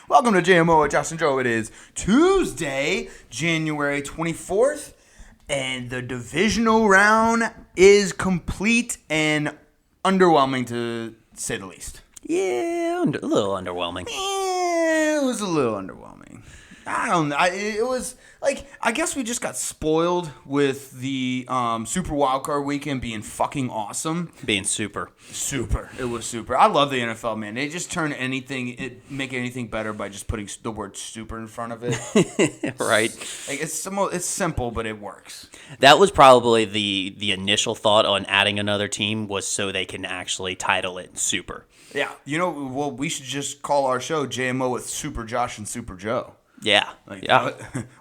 Welcome to JMO with Josh and Joe. It is Tuesday, January 24th, and the divisional round is complete and underwhelming to say the least. Yeah, a little underwhelming. It was a little underwhelming. It was like, I guess we just got spoiled with the Super Wildcard Weekend being fucking awesome. Being super. It was super. I love the NFL, man. They just make anything better by just putting the word super in front of it. Right. Like it's simple, but it works. That was probably the initial thought on adding another team was so they can actually title it super. Yeah. Well, we should just call our show JMO with Super Josh and Super Joe. Yeah.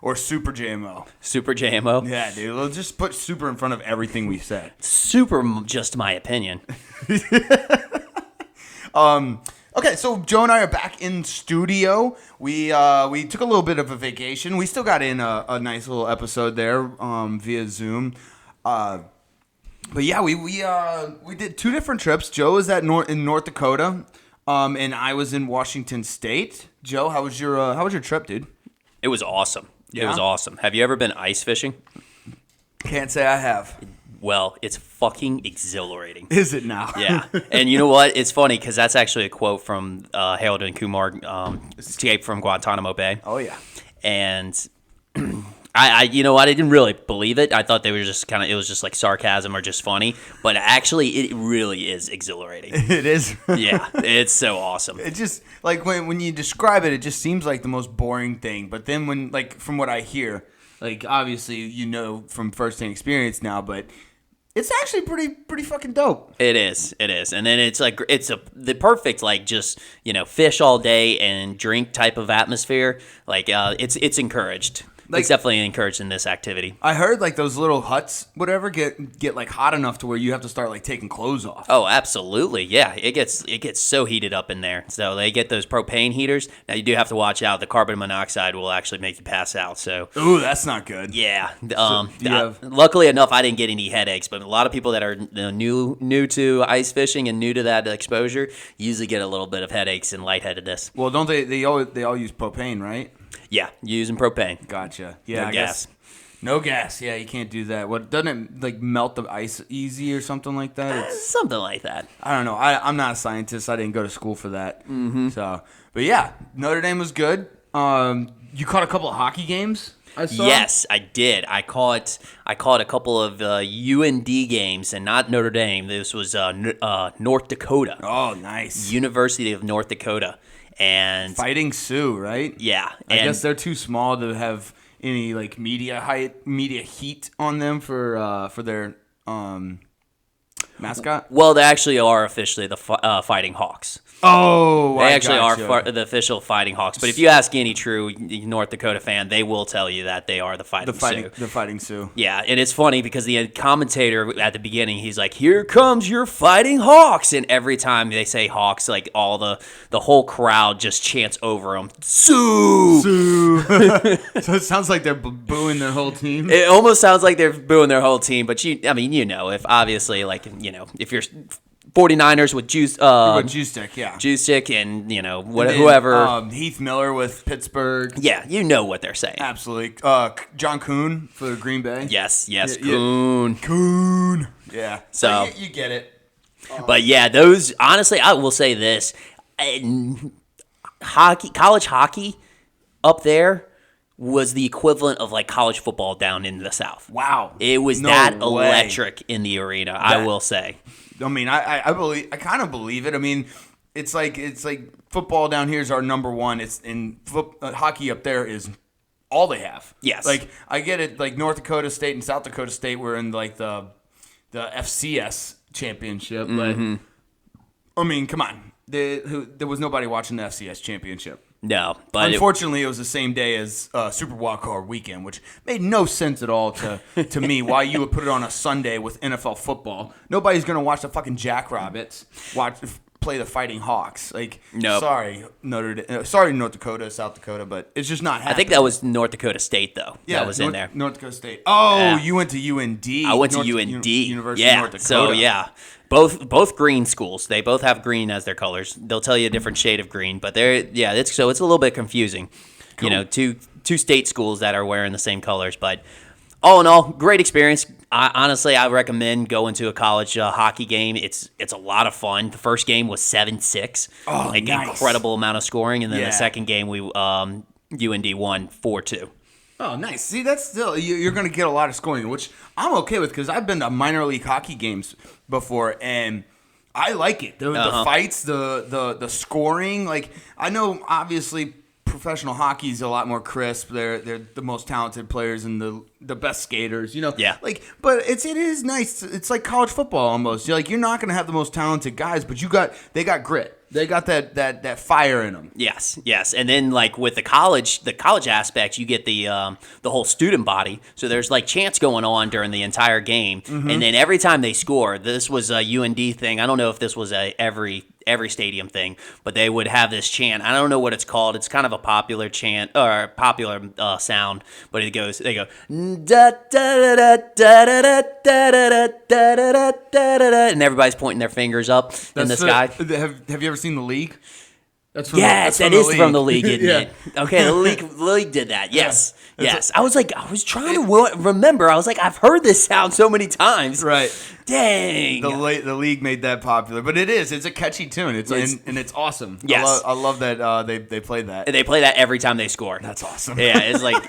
Or Super JMO. Super JMO. Yeah, dude. We'll just put super in front of everything we said. Super, just my opinion. Okay, so Joe and I are back in studio. We took a little bit of a vacation. We still got in a nice little episode there via Zoom. But yeah, we did two different trips. Joe was in North Dakota, and I was in Washington State. Joe, how was your trip, dude? It was awesome. Yeah? It was awesome. Have you ever been ice fishing? Can't say I have. Well, it's fucking exhilarating. Is it now? Yeah. And you know what? It's funny because that's actually a quote from Harold and Kumar, Escape from Guantanamo Bay. Oh, yeah. And I you know what? I didn't really believe it. I thought they were just it was just like sarcasm or just funny. But actually, it really is exhilarating. It is. Yeah. It's so awesome. It just, like, when you describe it, it just seems like the most boring thing. But then from what I hear, like, obviously, from firsthand experience now, but it's actually pretty fucking dope. It is. And then it's like, the perfect, like, just, fish all day and drink type of atmosphere. Like, it's encouraged. Like, it's definitely encouraged in this activity. I heard, like, those little huts, whatever, get like hot enough to where you have to start, like, taking clothes off. Oh, absolutely. Yeah, it gets so heated up in there. So they get those propane heaters. Now you do have to watch out. The carbon monoxide will actually make you pass out. So ooh, that's not good. Yeah. So luckily enough, I didn't get any headaches. But a lot of people that are new to ice fishing and new to that exposure usually get a little bit of headaches and lightheadedness. Well, don't they all use propane, right? Yeah, using propane. Gotcha. Yeah, no gas. No gas. Yeah, you can't do that. What, doesn't it like melt the ice easy or something like that? Something like that. I don't know. I'm not a scientist. I didn't go to school for that. Mm-hmm. So, but yeah, Notre Dame was good. You caught a couple of hockey games, I saw? Yes, I did. I caught a couple of UND games, and not Notre Dame. This was North Dakota. Oh, nice. University of North Dakota. And Fighting Sioux, right? Yeah. I guess they're too small to have any like media heat on them for their mascot. Well, they actually are officially the Fighting Hawks. Oh, they actually are the official Fighting Hawks. But if you ask any true North Dakota fan, they will tell you that they are the Fighting Sioux. The Fighting Sioux. Yeah, and it's funny because the commentator at the beginning, he's like, "Here comes your Fighting Hawks," and every time they say Hawks, like all the whole crowd just chants over them, "Sioux!" Sioux. So it sounds like they're booing their whole team. It almost sounds like they're booing their whole team, but if obviously, like, if you're 49ers with Juice Stick, yeah. Juice Stick and, whoever. Heath Miller with Pittsburgh. Yeah, you know what they're saying. Absolutely. John Kuhn for Green Bay. Yes, Kuhn. Kuhn. Yeah. So you get it. But yeah, those, honestly, I will say this. College hockey up there was the equivalent of like college football down in the South. Wow. It was electric in the arena, I will say. I mean, I kind of believe it. I mean, it's like football down here is our number one. It's in hockey up there is all they have. Yes. Like, I get it. Like, North Dakota State and South Dakota State were in like the FCS championship, mm-hmm. but I mean, come on. There was nobody watching the FCS championship. No, but unfortunately, it was the same day as Super Wildcard Weekend, which made no sense at all to me. Why you would put it on a Sunday with NFL football? Nobody's gonna watch the fucking Jackrabbits play the Fighting Hawks. Like, Nope. sorry, North Dakota, South Dakota, but it's just not happening. I think that was North Dakota State, though. Yeah, that was in there. North Dakota State. Oh, Yeah. you went to UND. I went to North, UND. University of North Dakota. So yeah, both green schools. They both have green as their colors. They'll tell you a different shade of green, but it's a little bit confusing. Cool. You know, two state schools that are wearing the same colors, but all in all, great experience. Honestly, I recommend going to a college hockey game. It's a lot of fun. The first game was 7-6. Oh, nice. Incredible amount of scoring, and then Yeah. the second game UND won 4-2. Oh, nice. See, that's still you're going to get a lot of scoring, which I'm okay with because I've been to minor league hockey games before, and I like it. The fights, the scoring. Like, I know, obviously, professional hockey is a lot more crisp. They're the most talented players and the best skaters, you know. Yeah. Like, but it is nice. It's like college football almost. You're not going to have the most talented guys, but they got grit. They got that fire in them. Yes, and then like with the college aspect, you get the whole student body. So there's like chants going on during the entire game, and then every time they score, this was a UND thing. I don't know if this was a every stadium thing, but they would have this chant. I don't know what it's called. It's kind of a popular chant or popular sound, but they go da da da da da da da da da da, and everybody's pointing their fingers up in the sky. Have you ever seen The League? That's from Yes, that is from the league, isn't Yeah. it? Okay, the league did that. Yes, yes. I was trying to remember. I was like, I've heard this sound so many times. Right. Dang. The league made that popular, but it's a catchy tune. It's awesome. Yes. I love that they play that. They play that every time they score. That's awesome. Yeah,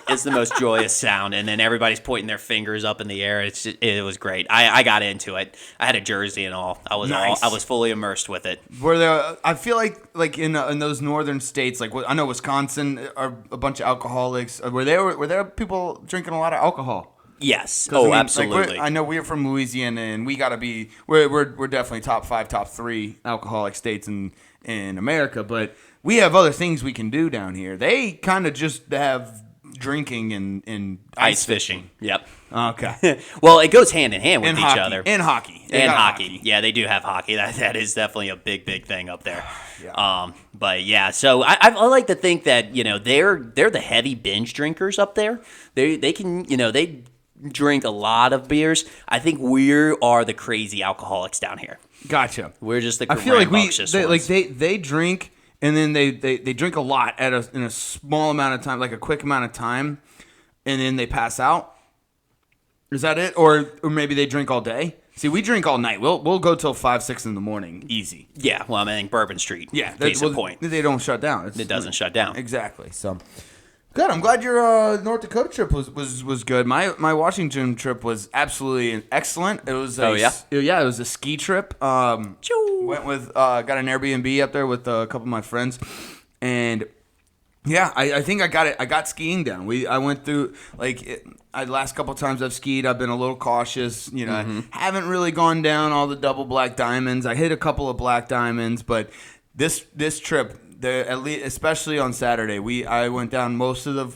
it's the most joyous sound, and then everybody's pointing their fingers up in the air. It was great. I got into it. I had a jersey and all. I was fully immersed with it. Were there? I feel like in those northern states, like I know Wisconsin are a bunch of alcoholics. Were there people drinking a lot of alcohol? Yes. I mean, Absolutely. I know we're from Louisiana, and we gotta be. We're definitely top 5, top 3 alcoholic states in America. But we have other things we can do down here. They kind of just have drinking and Ice fishing. Yep. Okay. Well, it goes hand in hand with And each hockey. other. And hockey. They And got hockey. Yeah, they do have hockey. That is definitely a big thing up there. Yeah. But yeah, so I like to think that they're the heavy binge drinkers up there. They can they drink a lot of beers. I think we are the crazy alcoholics down here. Gotcha. We're just the I feel like rambunctious ones. they drink and then they drink a lot in a small amount of time, like a quick amount of time, and then they pass out. Is that it? Or maybe they drink all day? See, we drink all night. We'll go till 5, 6 in the morning, easy. Yeah, well, I mean Bourbon Street. Yeah, case in point. They don't shut down. It doesn't shut down. Exactly. So good. I'm glad your North Dakota trip was good. My Washington trip was absolutely excellent. It was it was a ski trip. Went with got an Airbnb up there with a couple of my friends, and yeah, I think I got it. I got skiing down. I went through last couple of times I've skied, I've been a little cautious. I haven't really gone down all the double black diamonds. I hit a couple of black diamonds, but this trip, at least especially on Saturday, I went down most of the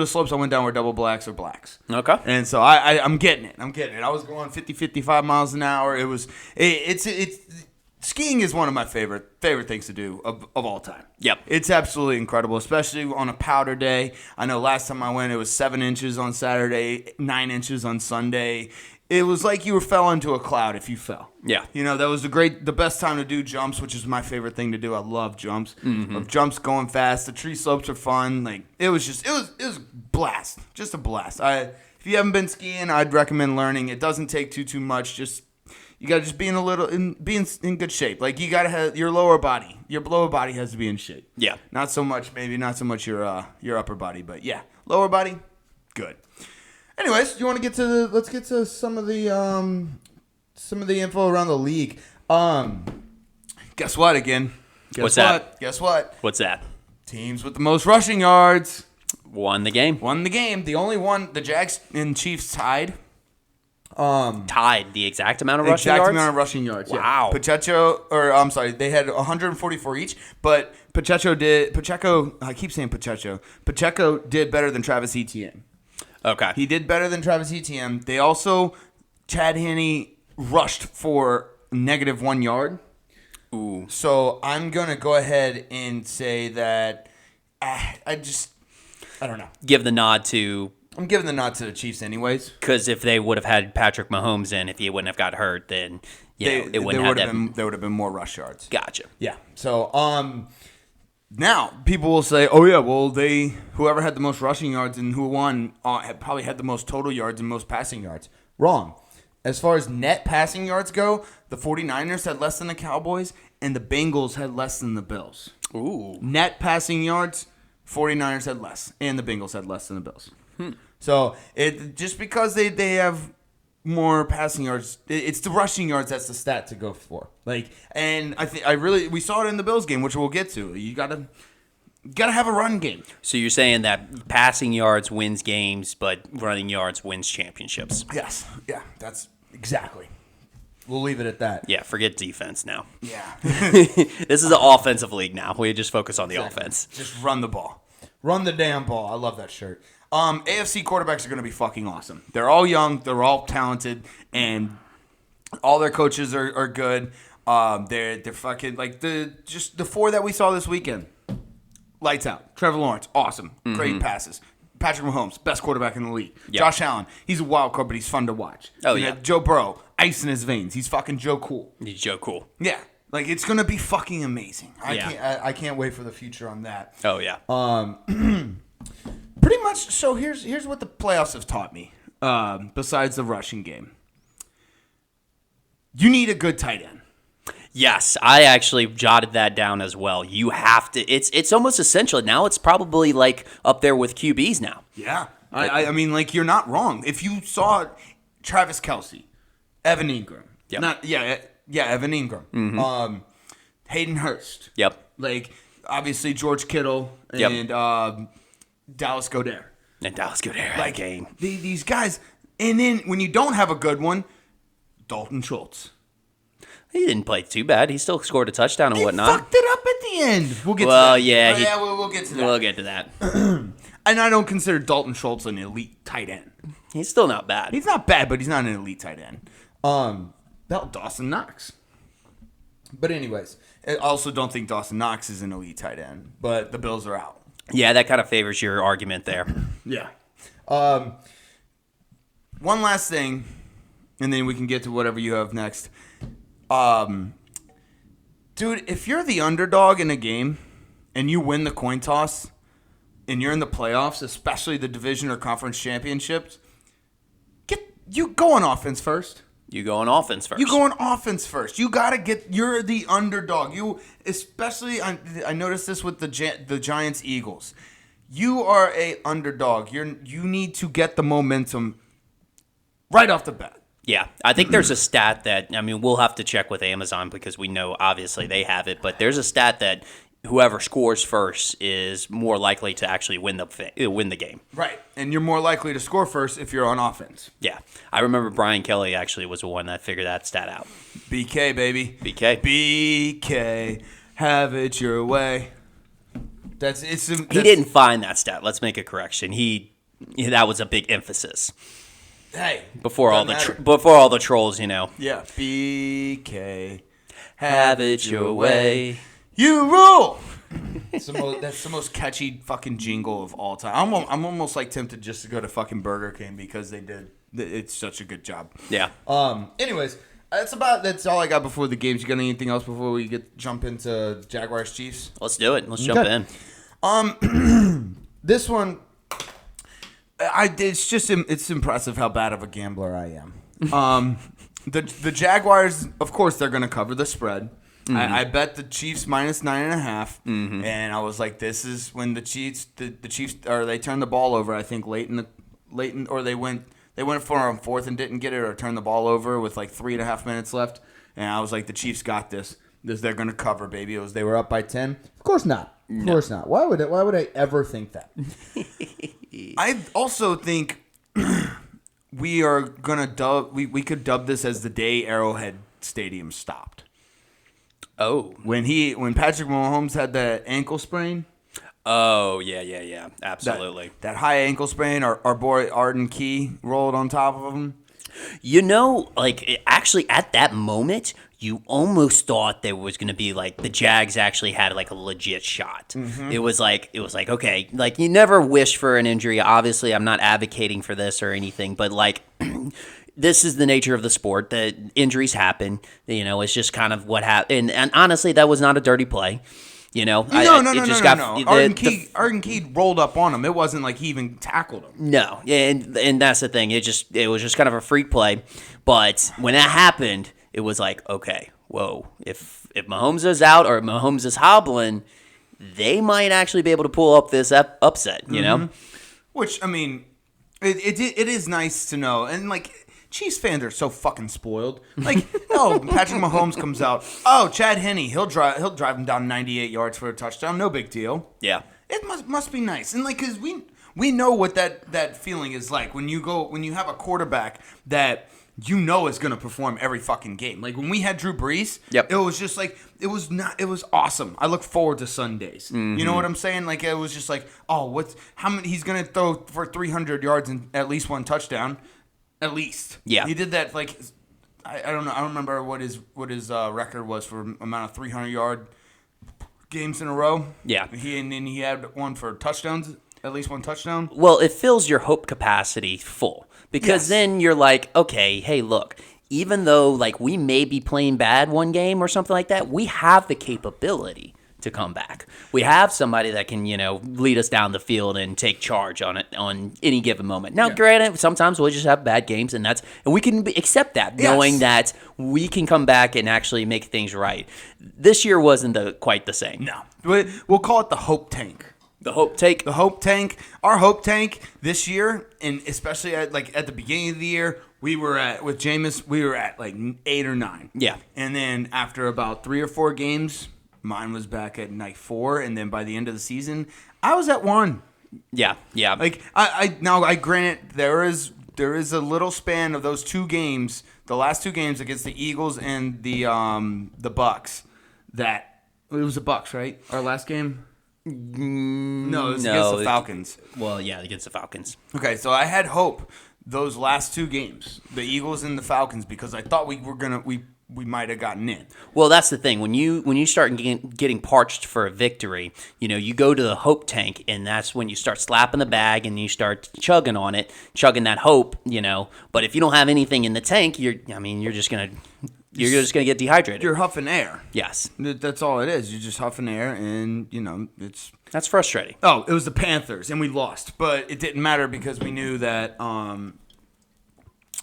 slopes I went down were double blacks or blacks. Okay. And so I'm getting it. I was going 50, 55 miles an hour. It's skiing is one of my favorite things to do of all time. Yep. It's absolutely incredible, especially on a powder day. I know last time I went, it was 7 inches on Saturday, 9 inches on Sunday. It was like you fell into a cloud if you fell. Yeah. That was the best time to do jumps, which is my favorite thing to do. I love jumps. Love jumps going fast. The tree slopes are fun. It was blast. Just a blast. If you haven't been skiing, I'd recommend learning. It doesn't take too much. You gotta just be in good shape. Like you gotta have your lower body. Your lower body has to be in shape. Yeah. Not so much your upper body, but yeah, lower body, good. Anyways, do you want to let's get to some of the info around the league. Guess what again? What's that? Guess what? What's that? Teams with the most rushing yards Won the game. won the game. The only one, the Jags and Chiefs tied. Tied the exact amount of rushing Exact yards. amount of rushing yards. Wow. Yeah. They had 144 each, but I keep saying Pacheco did better than Travis Etienne. Okay. He did better than Travis Etienne. They also, Chad Henne rushed for -1 yard. Ooh. So I'm going to go ahead and say that I don't know. Give the nod to... I'm giving the nod to the Chiefs anyways. Because if they would have had Patrick Mahomes in, if he wouldn't have got hurt, then it wouldn't have that. There would have been more rush yards. Gotcha. Yeah. So now people will say, oh yeah, well whoever had the most rushing yards and who won probably had the most total yards and most passing yards. Wrong. As far as net passing yards go, the 49ers had less than the Cowboys and the Bengals had less than the Bills. Ooh. Net passing yards, 49ers had less and the Bengals had less than the Bills. So just because they have more passing yards, it's the rushing yards that's the stat to go for. And we saw it in the Bills game, which we'll get to. You gotta have a run game. So you're saying that passing yards wins games, but running yards wins championships. Yes, yeah, that's exactly. We'll leave it at that. Yeah, forget defense now. Yeah, This is an offensive league now. We just focus on the offense. Just run the ball, run the damn ball. I love that shirt. AFC quarterbacks are going to be fucking awesome. They're all young. They're all talented. And all their coaches are good. They're fucking the four that we saw this weekend. Lights out. Trevor Lawrence, awesome. Great passes. Patrick Mahomes, best quarterback in the league. Yep. Josh Allen, he's a wild card, but he's fun to watch. Oh, yeah. Joe Burrow, ice in his veins. He's fucking Joe Cool. He's Joe Cool. Yeah. It's going to be fucking amazing. Yeah. I can't wait for the future on that. Oh, yeah. Pretty much. So here's what the playoffs have taught me. Besides the rushing game, you need a good tight end. Yes, I actually jotted that down as well. You have to. It's almost essential now. It's probably up there with QBs now. Yeah, I mean, you're not wrong. If you saw Travis Kelce, Evan Ingram, Evan Ingram, Hayden Hurst, obviously George Kittle and Dallas Goedert. And Dallas Goedert game. These guys. And then when you don't have a good one, Dalton Schultz. He didn't play too bad. He still scored a touchdown and whatnot. He fucked it up at the end. We'll get to that. Well, yeah. We'll get to that. We'll get to that. And I don't consider Dalton Schultz an elite tight end. He's still not bad. He's not bad, but he's not an elite tight end. Dawson Knox. But anyways, I also don't think Dawson Knox is an elite tight end. But the Bills are out. Yeah, that kind of favors your argument there. Yeah. One last thing, and then we can get to whatever you have next. Dude, if you're the underdog in a game and you win the coin toss and you're in the playoffs, especially the division or conference championships, you go on offense first. You go on offense first. You gotta you're the underdog. Especially, I noticed this with the Giants Eagles. You are a underdog. You need to get the momentum right off the bat. Yeah, I think there's a stat that, we'll have to check with Amazon because we know obviously they have it, but there's a stat that whoever scores first is more likely to actually win the game. Right, and you're more likely to score first if you're on offense. Yeah, I remember Brian Kelly actually was the one that figured that stat out. BK, baby. BK, have it your way. He didn't find that stat. Let's make a correction. That was a big emphasis. Hey, before all the trolls, Yeah, BK, have it your way. You rule. That's the most catchy fucking jingle of all time. I'm almost tempted just to go to fucking Burger King because they did. It's such a good job. Yeah. Anyways, that's all I got before the games. You got anything else before we jump into Jaguars Chiefs? Let's do it. Let's jump in. This one. It's impressive how bad of a gambler I am. The Jaguars, of course, they're going to cover the spread. Mm-hmm. I bet the Chiefs -9.5, and I was like, this is when the Chiefs they turned the ball over. I think late in or they went for on fourth and didn't get it, or turned the ball over with 3.5 minutes left. And I was like, the Chiefs got this. They're going to cover, baby. They were up by 10. Of course not. Of course not. Why would I ever think that? I also think we are gonna we could dub this as the day Arrowhead Stadium stopped. Oh, when Patrick Mahomes had that ankle sprain. Oh yeah, absolutely. That high ankle sprain. Our boy Arden Key rolled on top of him. Actually, at that moment, you almost thought there was going to be like the Jags actually had like a legit shot. It was like okay, like you never wish for an injury. Obviously, I'm not advocating for this or anything, but like this is the nature of the sport that injuries happen. It's just kind of what happened. And honestly, that was not a dirty play. No. Arden Key rolled up on him. It wasn't like he even tackled him. No, and that's the thing. It was just kind of a freak play. But when that happened, it was like, okay, whoa. If Mahomes is out or if Mahomes is hobbling, they might actually be able to pull up this upset. You know, which I mean, it is nice to know. And like Chiefs fans are so fucking spoiled. Like, Patrick Mahomes comes out. Oh, Chad Henne, he'll drive him down 98 yards for a touchdown. No big deal. Yeah, it must be nice. And like, cause we know what that feeling is like when you have a quarterback that is going to perform every fucking game. Like when we had Drew Brees, it was just like it was awesome. I look forward to Sundays. You know what I'm saying? Like it was just like, how many he's going to throw for 300 yards and at least one touchdown. At least, yeah, he did that. Like, I don't know. I don't remember what his record was for amount of 300-yard games in a row. Yeah, he had one for touchdowns, at least one touchdown. Well, it fills your hope capacity full because then you're like, okay, hey, look. Even though like we may be playing bad one game or something like that, we have the capability to come back. We have somebody that can, lead us down the field and take charge on it on any given moment. Now, granted, sometimes we'll just have bad games, and we can accept that, knowing that we can come back and actually make things right. This year wasn't quite the same. No, we'll call it the hope tank. The hope tank. The hope tank. Our hope tank this year, and especially at the beginning of the year, we were at with Jameis. We were at like 8 or 9. Yeah, and then after about 3 or 4 games. Mine was back at night 4, and then by the end of the season, I was at 1. Yeah. Like I grant there is a little span of those 2 games, the last 2 games against the Eagles and the Bucks. That it was the Bucks, right? Our last game. No, it was against the Falcons. Well, yeah, against the Falcons. Okay, so I had hope those last 2 games, the Eagles and the Falcons, because I thought we might have gotten in. Well, that's the thing. When you start getting parched for a victory, you go to the hope tank, and that's when you start slapping the bag and you start chugging on it, chugging that hope. But if you don't have anything in the tank, you're just gonna get dehydrated. You're huffing air. Yes, that's all it is. You're just huffing air, and that's frustrating. Oh, it was the Panthers, and we lost, but it didn't matter because we knew that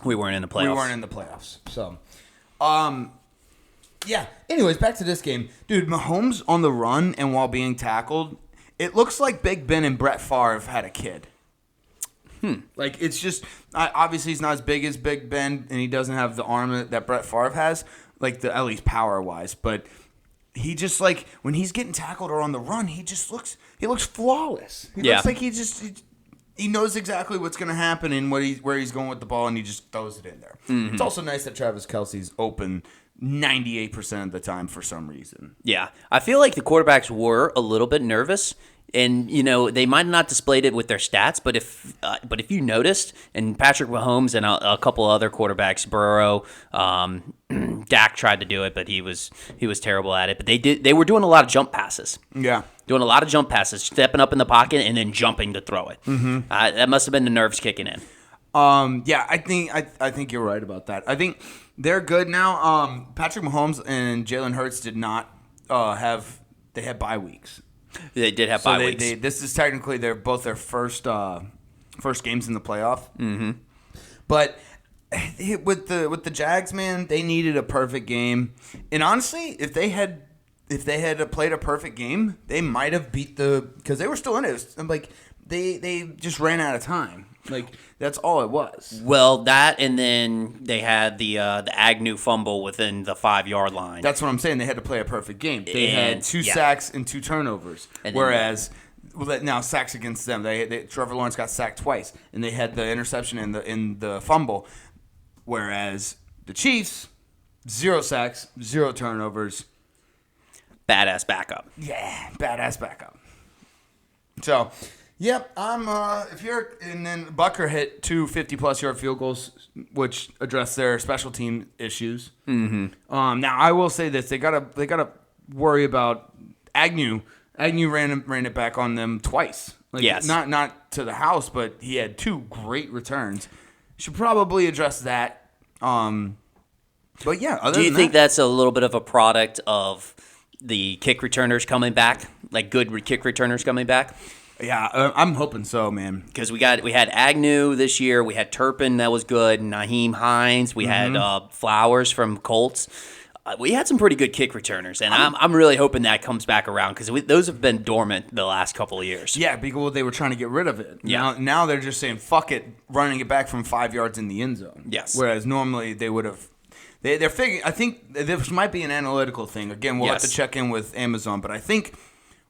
we weren't in the playoffs. So. Yeah. Anyways, back to this game. Dude, Mahomes on the run and while being tackled, it looks like Big Ben and Brett Favre had a kid. Like, it's just, obviously he's not as big as Big Ben, and he doesn't have the arm that Brett Favre has, like, at least power-wise, but he just, like, when he's getting tackled or on the run, he looks flawless. He looks like he knows exactly what's going to happen and where he's going with the ball, and he just throws it in there. It's also nice that Travis Kelce's open 98% of the time for some reason. Yeah. I feel like the quarterbacks were a little bit nervous, and, they might not displayed it with their stats, but if you noticed, and Patrick Mahomes and a couple other quarterbacks, Burrow, Dak tried to do it, but he was terrible at it. But they were doing a lot of jump passes. Yeah. Doing a lot of jump passes, stepping up in the pocket and then jumping to throw it. That must have been the nerves kicking in. Yeah, I think you're right about that. I think they're good now. Patrick Mahomes and Jalen Hurts did not they had bye weeks. They did have bye weeks. This is technically their first games in the playoff. But with the Jags, man, they needed a perfect game. And honestly, if they had played a perfect game, they might have beat because they were still in it. Like they just ran out of time. Like that's all it was. Well, that and then they had the Agnew fumble within the 5-yard line. That's what I'm saying. They had to play a perfect game. They had 2 sacks and 2 turnovers. Whereas now sacks against them, Trevor Lawrence got sacked twice, and they had the interception in the fumble. Whereas the Chiefs, 0 sacks, 0 turnovers. Badass backup. Yeah, badass backup. So, Yep, I'm. If you're, and then Bucker hit two 50-plus yard field goals, which address their special team issues. Mm-hmm. Now I will say this: they gotta worry about Agnew. Agnew ran it back on them twice. Like, Yes. not to the house, but he had two great returns. Should probably address that. But yeah, other Do you than think that, that's a little bit of a product of the kick returners coming back, like good kick returners coming back? yeah, I'm hoping so, man. Because we had Agnew this year, we had Turpin that was good, Naheem Hines, we had Flowers from Colts. We had some pretty good kick returners, and I'm really hoping that comes back around because those have been dormant the last couple of years. Yeah, because they were trying to get rid of it. Yeah. Now they're just saying fuck it, running it back from 5 yards in the end zone. Yes. Whereas normally they would have. They're figuring. I think this might be an analytical thing. Again, we'll have to check in with Amazon, but I think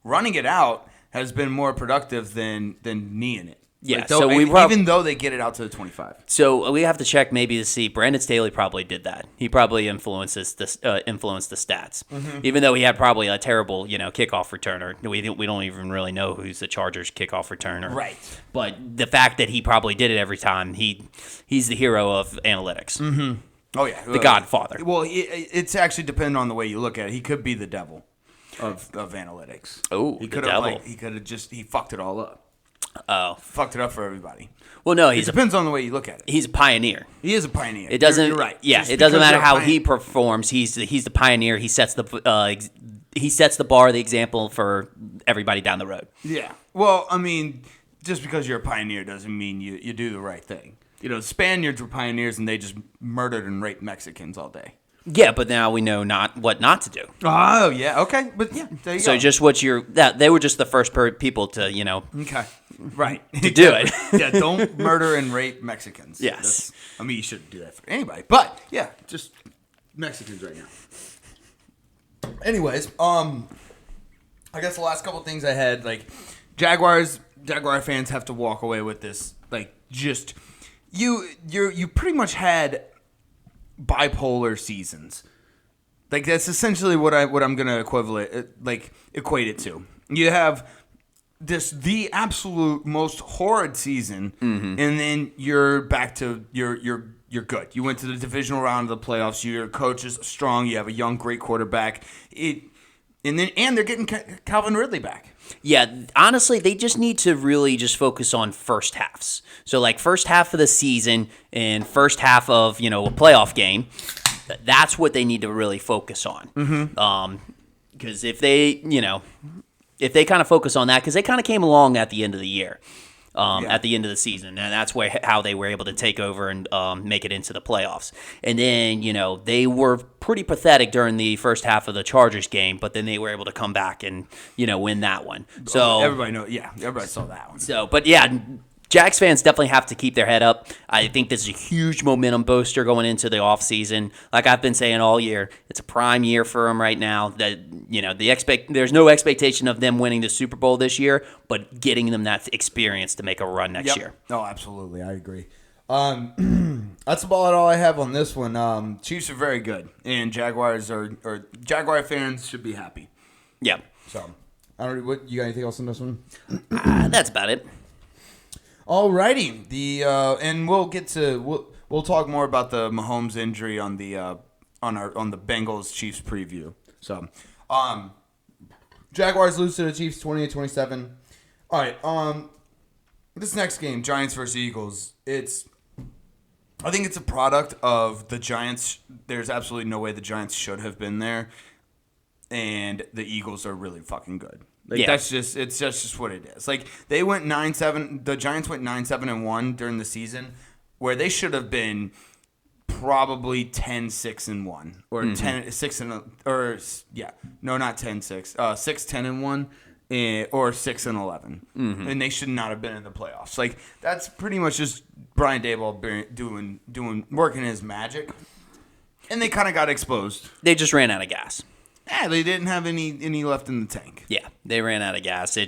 running it out has been more productive than kneeing it. Yeah, Like, so even though they get it out to the 25. So we have to check maybe to see. Brandon Staley probably did that. He probably influenced the stats, even though he had probably a terrible kickoff returner. We don't even really know who's the Chargers kickoff returner. Right. But the fact that he probably did it every time, he's the hero of analytics. Mm-hmm. Oh yeah, The Godfather. Well, it's actually depending on the way you look at it. He could be the devil of analytics. Oh, he the could devil. have he fucked it all up. Oh, Fucked it up for everybody. well, no, It depends on the way you look at it. he's a pioneer. He is a pioneer. It doesn't. You're right. Yeah, Just it doesn't because matter you're a how pioneer- he performs. He's the pioneer. He sets the bar, the example for everybody down the road. Yeah. Well, I mean, just because you're a pioneer doesn't mean you do the right thing. Spaniards were pioneers and they just murdered and raped Mexicans all day. Yeah, but now we know what not to do. Oh yeah. Okay. But yeah. There you So go. just they were just the first people to Okay. Right. to do it. Yeah. Don't murder and rape Mexicans. Yes. I mean, you shouldn't do that for anybody. But yeah, just Mexicans right now. Anyways, I guess the last couple of things I had, like Jaguar fans have to walk away with this, like just you pretty much had bipolar seasons. Like that's essentially what I'm gonna equate it to. You have the absolute most horrid season, and then you're back to you're good. You went to the divisional round of the playoffs. Your coach is strong. You have a young, great quarterback. And they're getting Calvin Ridley back. Yeah, honestly, they just need to really just focus on first halves. So, like, first half of the season and first half of, a playoff game, that's what they need to really focus on. Because if they kind of focus on that, because they kind of came along at the end of the year. At the end of the season, and that's how they were able to take over and make it into the playoffs. And then, they were pretty pathetic during the first half of the Chargers game, but then they were able to come back and, win that one. So everybody saw that one. So, but yeah, Jags fans definitely have to keep their head up. I think this is a huge momentum booster going into the offseason. Like I've been saying all year, it's a prime year for them right now. That there's no expectation of them winning the Super Bowl this year, but getting them that experience to make a run next year. No, absolutely, I agree. That's about all I have on this one. Chiefs are very good, and Jaguar fans should be happy. Yeah. So, I don't. What you got? Anything else on this one? That's about it. Alrighty, and we'll talk more about the Mahomes injury on the on the Bengals Chiefs preview. So, Jaguars lose to the Chiefs 28-27. All right, this next game, Giants versus Eagles. I think it's a product of the Giants. There's absolutely no way the Giants should have been there, and the Eagles are really fucking good. That's just what it is. Like they went 9-7. The Giants went 9-7-1 during the season, where they should have been probably 10-6-1 or 10-6 or no, not 10-6, 6-10-1 or 6-11, and they should not have been in the playoffs. Like that's pretty much just Brian Daboll doing working his magic, and they kind of got exposed. They just ran out of gas. Yeah, they didn't have any left in the tank. Yeah, they ran out of gas. And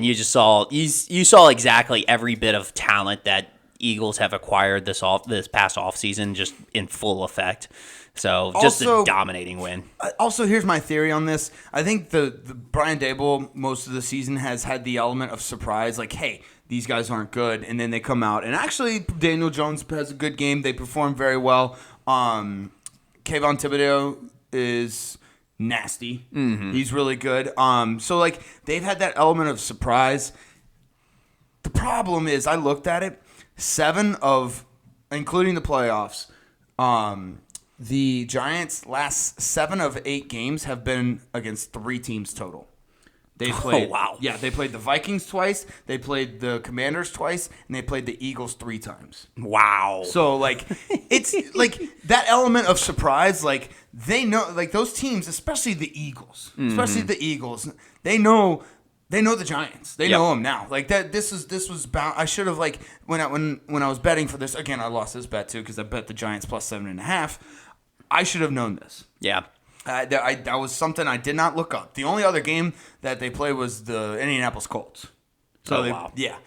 you just saw you saw exactly every bit of talent that Eagles have acquired this past offseason just in full effect. So just Also- a dominating win. Also, here's my theory on this. I think the Brian Dable most of the season has had the element of surprise, like, hey, these guys aren't good, and then they come out. And actually, Daniel Jones has a good game. They perform very well. Kayvon Thibodeau is nasty. Mm-hmm. He's really good. So, like, they've had that element of surprise. The problem is, I looked at it, 7 of, including the playoffs, the Giants' last 7 of 8 games have been against 3 teams total. They played, wow. Yeah, they played the Vikings twice, they played the Commanders twice, and they played the Eagles 3 times. Wow. So, like, it's like that element of surprise, like, they know, like, those teams, especially the Eagles, they know the Giants. They know them now. Like that. This was bound. I should have, like, when I was betting for this again. I lost this bet too because I bet the Giants plus 7.5. I should have known this. Yeah. That was something I did not look up. The only other game that they played was the Indianapolis Colts. So wow. Yeah.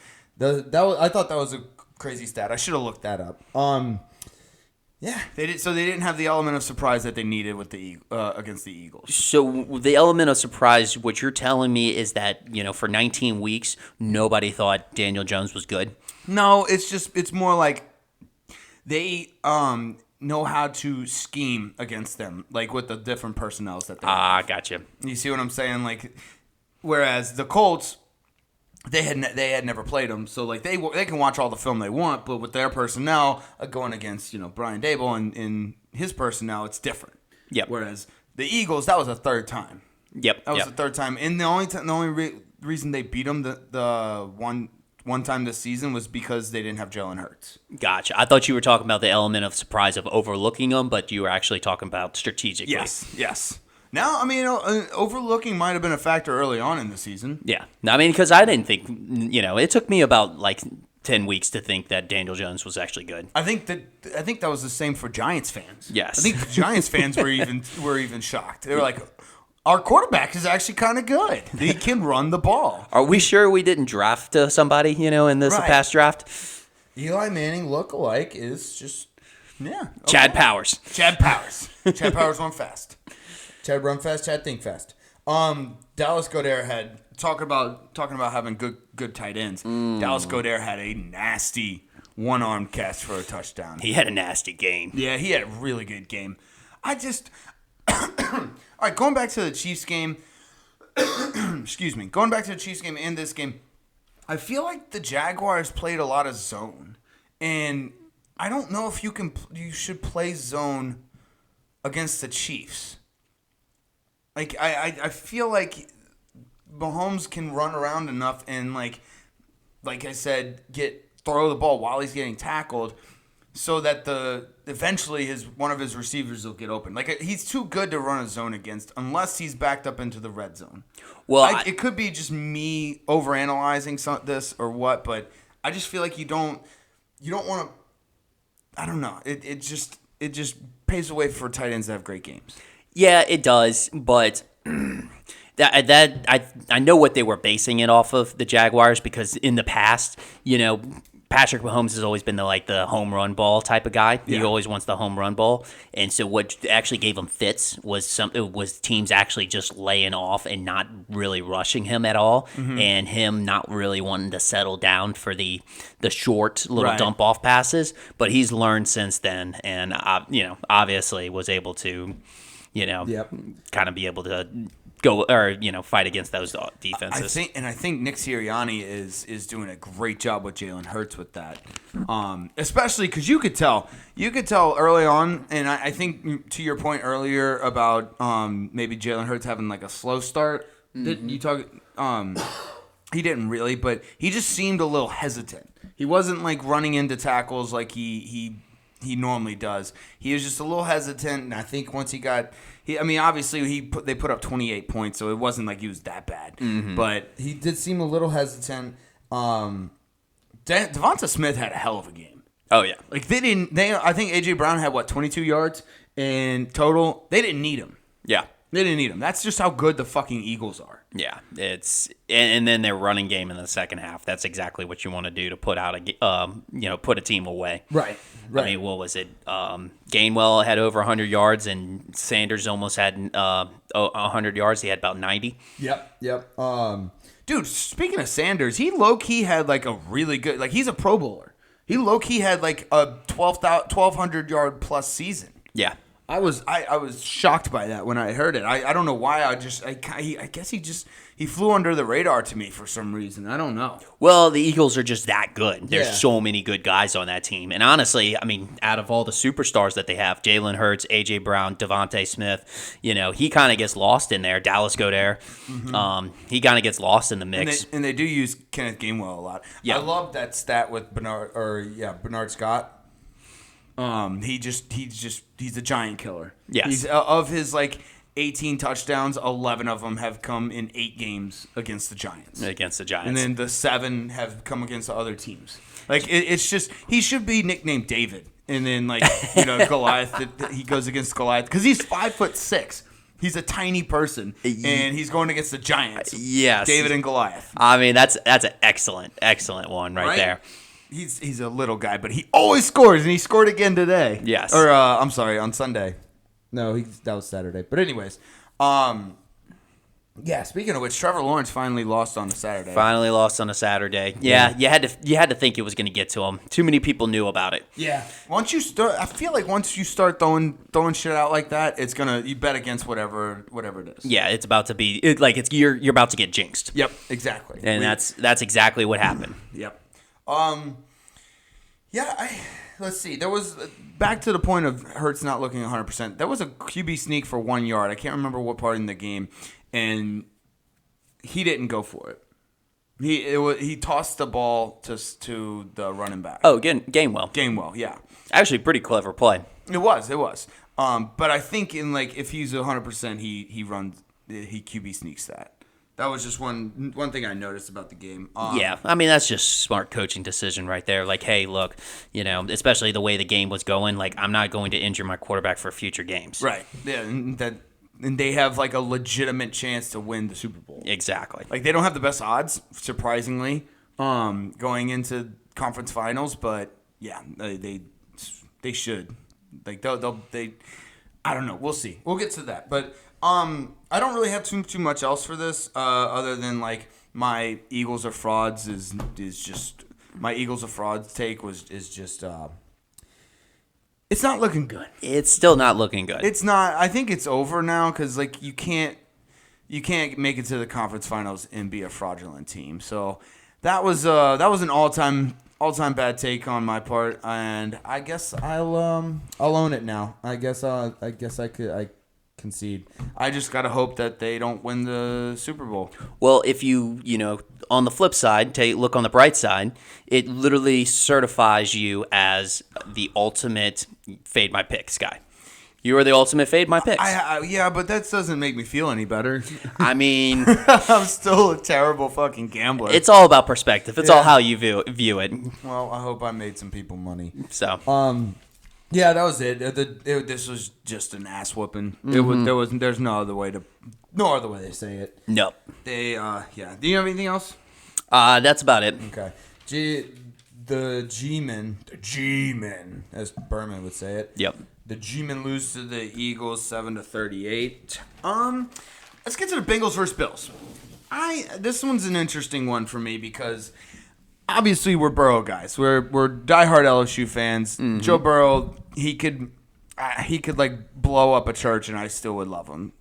I thought that was a crazy stat. I should have looked that up. Yeah, they did. So they didn't have the element of surprise that they needed with the against the Eagles. So the element of surprise, what you're telling me is that, for 19 weeks, nobody thought Daniel Jones was good? No, it's more like they know how to scheme against them, like with the different personnels that they have. Gotcha. You see what I'm saying? Like, whereas the Colts, they had never played them, so like they can watch all the film they want, but with their personnel going against Brian Dable and his personnel, it's different. Yep. Whereas the Eagles, that was a third time. Yep. That was the third time, and the only reason they beat them the one time this season was because they didn't have Jalen Hurts. Gotcha. I thought you were talking about the element of surprise of overlooking them, but you were actually talking about strategically. Yes. Now, I mean, overlooking might have been a factor early on in the season. Yeah. I mean, because I didn't think, it took me about like 10 weeks to think that Daniel Jones was actually good. I think that was the same for Giants fans. Yes. I think the Giants fans were even shocked. They were like, our quarterback is actually kind of good. He can run the ball. Are we sure we didn't draft somebody, in this past draft? Eli Manning look-alike is just, yeah. Okay. Chad Powers. Chad Powers run fast. Chad run fast, Chad think fast. Dallas Goedert had, talking about having good tight ends. Dallas Goedert had a nasty one-arm catch for a touchdown. He had a nasty game. Yeah, he had a really good game. All right, going back to the Chiefs game. Excuse me. Going back to the Chiefs game and this game, I feel like the Jaguars played a lot of zone, and I don't know if you should play zone against the Chiefs. Like I feel like Mahomes can run around enough and like I said, throw the ball while he's getting tackled, so that eventually one of his receivers will get open. Like, he's too good to run a zone against unless he's backed up into the red zone. Well, it could be just me overanalyzing this or what, but I just feel like you don't want to. I don't know. It just paves the way for tight ends that have great games. Yeah, it does, but I know what they were basing it off of, the Jaguars, because in the past, Patrick Mahomes has always been the home run ball type of guy. Yeah. He always wants the home run ball, and so what actually gave him fits was teams actually just laying off and not really rushing him at all, and him not really wanting to settle down for the short little dump off passes. But he's learned since then, and obviously was able to, kind of be able to go or fight against those defenses. I think Nick Sirianni is doing a great job with Jalen Hurts with that, especially because you could tell early on, and I think to your point earlier about maybe Jalen Hurts having like a slow start. You talk, he didn't really, but he just seemed a little hesitant. He wasn't like running into tackles like he normally does. He was just a little hesitant, and I think once he got. Obviously they put up 28 points, so it wasn't like he was that bad. But he did seem a little hesitant. Devonta Smith had a hell of a game. Oh yeah, like I think AJ Brown had 22 yards in total. They didn't need him. Yeah, They didn't need him. That's just how good the fucking Eagles are. Yeah, and then their running game in the second half. That's exactly what you want to do to put out put a team away. Right. I mean, what was it? Gainwell had over 100 yards, and Sanders almost had 100 yards. He had about 90. Yep. Dude, speaking of Sanders, he low-key had like a really good, like he's a Pro Bowler. He low-key had like a 1,200-yard plus season. Yeah. I was shocked by that when I heard it. I don't know why. I guess he flew under the radar to me for some reason. I don't know. Well, the Eagles are just that good. There's Yeah. so many good guys on that team. And honestly, I mean, out of all the superstars that they have, Jalen Hurts, A.J. Brown, Devontae Smith, he kind of gets lost in there. Dallas Goedert, he kind of gets lost in the mix. And they do use Kenneth Gainwell a lot. Yeah. I love that stat with Bernard Scott. He's a giant killer. Yes. He's of his like 18 touchdowns, 11 of them have come in 8 games against the Giants. And then the 7 have come against the other teams. Like it's just he should be nicknamed David. And then Goliath. He goes against Goliath because he's 5'6". He's a tiny person, and he's going against the Giants. Yes. David and Goliath. I mean, that's an excellent one right there. He's a little guy, but he always scores, and he scored again today. Yes. Or I'm sorry, on Sunday. No, that was Saturday. But anyways, yeah. Speaking of which, Trevor Lawrence finally lost on a Saturday. Yeah, you had to think it was going to get to him. Too many people knew about it. Yeah. Once you start throwing shit out like that, it's you bet against whatever it is. Yeah, it's about to be you're about to get jinxed. Yep. Exactly. And that's exactly what happened. Yep. Yeah, let's see. There was, back to the point of Hurts not looking 100%. There was a QB sneak for 1 yard. I can't remember what part in the game, and he didn't go for it. He tossed the ball to the running back. Oh, Gainwell. Gainwell, yeah. Actually, pretty clever play. It was. But I think if he's 100%, he QB sneaks that. That was just one thing I noticed about the game. Yeah, I mean, that's just smart coaching decision right there. Like, hey, look, especially the way the game was going, like, I'm not going to injure my quarterback for future games. Right. Yeah, and they have, like, a legitimate chance to win the Super Bowl. Exactly. Like, they don't have the best odds, surprisingly, going into conference finals, but, yeah, they should. Like, they I don't know. We'll see. We'll get to that. But I don't really have too much else for this, other than like my Eagles are frauds is just my Eagles are frauds take is just it's not looking good. It's still not looking good. It's not. I think it's over now because like you can't make it to the conference finals and be a fraudulent team. So that was an all time bad take on my part, and I guess I'll own it now. I guess I concede. I just gotta hope that they don't win the Super Bowl. Well, if you on the flip side, look on the bright side, it literally certifies you as the ultimate fade my picks guy. You are the ultimate fade my picks. Yeah, but that doesn't make me feel any better. I mean, I'm still a terrible fucking gambler. It's all about perspective. It's all how you view it. Well, I hope I made some people money. So, yeah, that was it. This was just an ass whooping. Mm-hmm. There's no other way to say it. Nope. Yeah. Do you have anything else? That's about it. Okay. The G-men, as Berman would say it. Yep. The G-men lose to the Eagles 7-38. Let's get to the Bengals versus Bills. This one's an interesting one for me because obviously we're Burrow guys. We're diehard LSU fans. Mm-hmm. Joe Burrow, he could like blow up a church and I still would love him.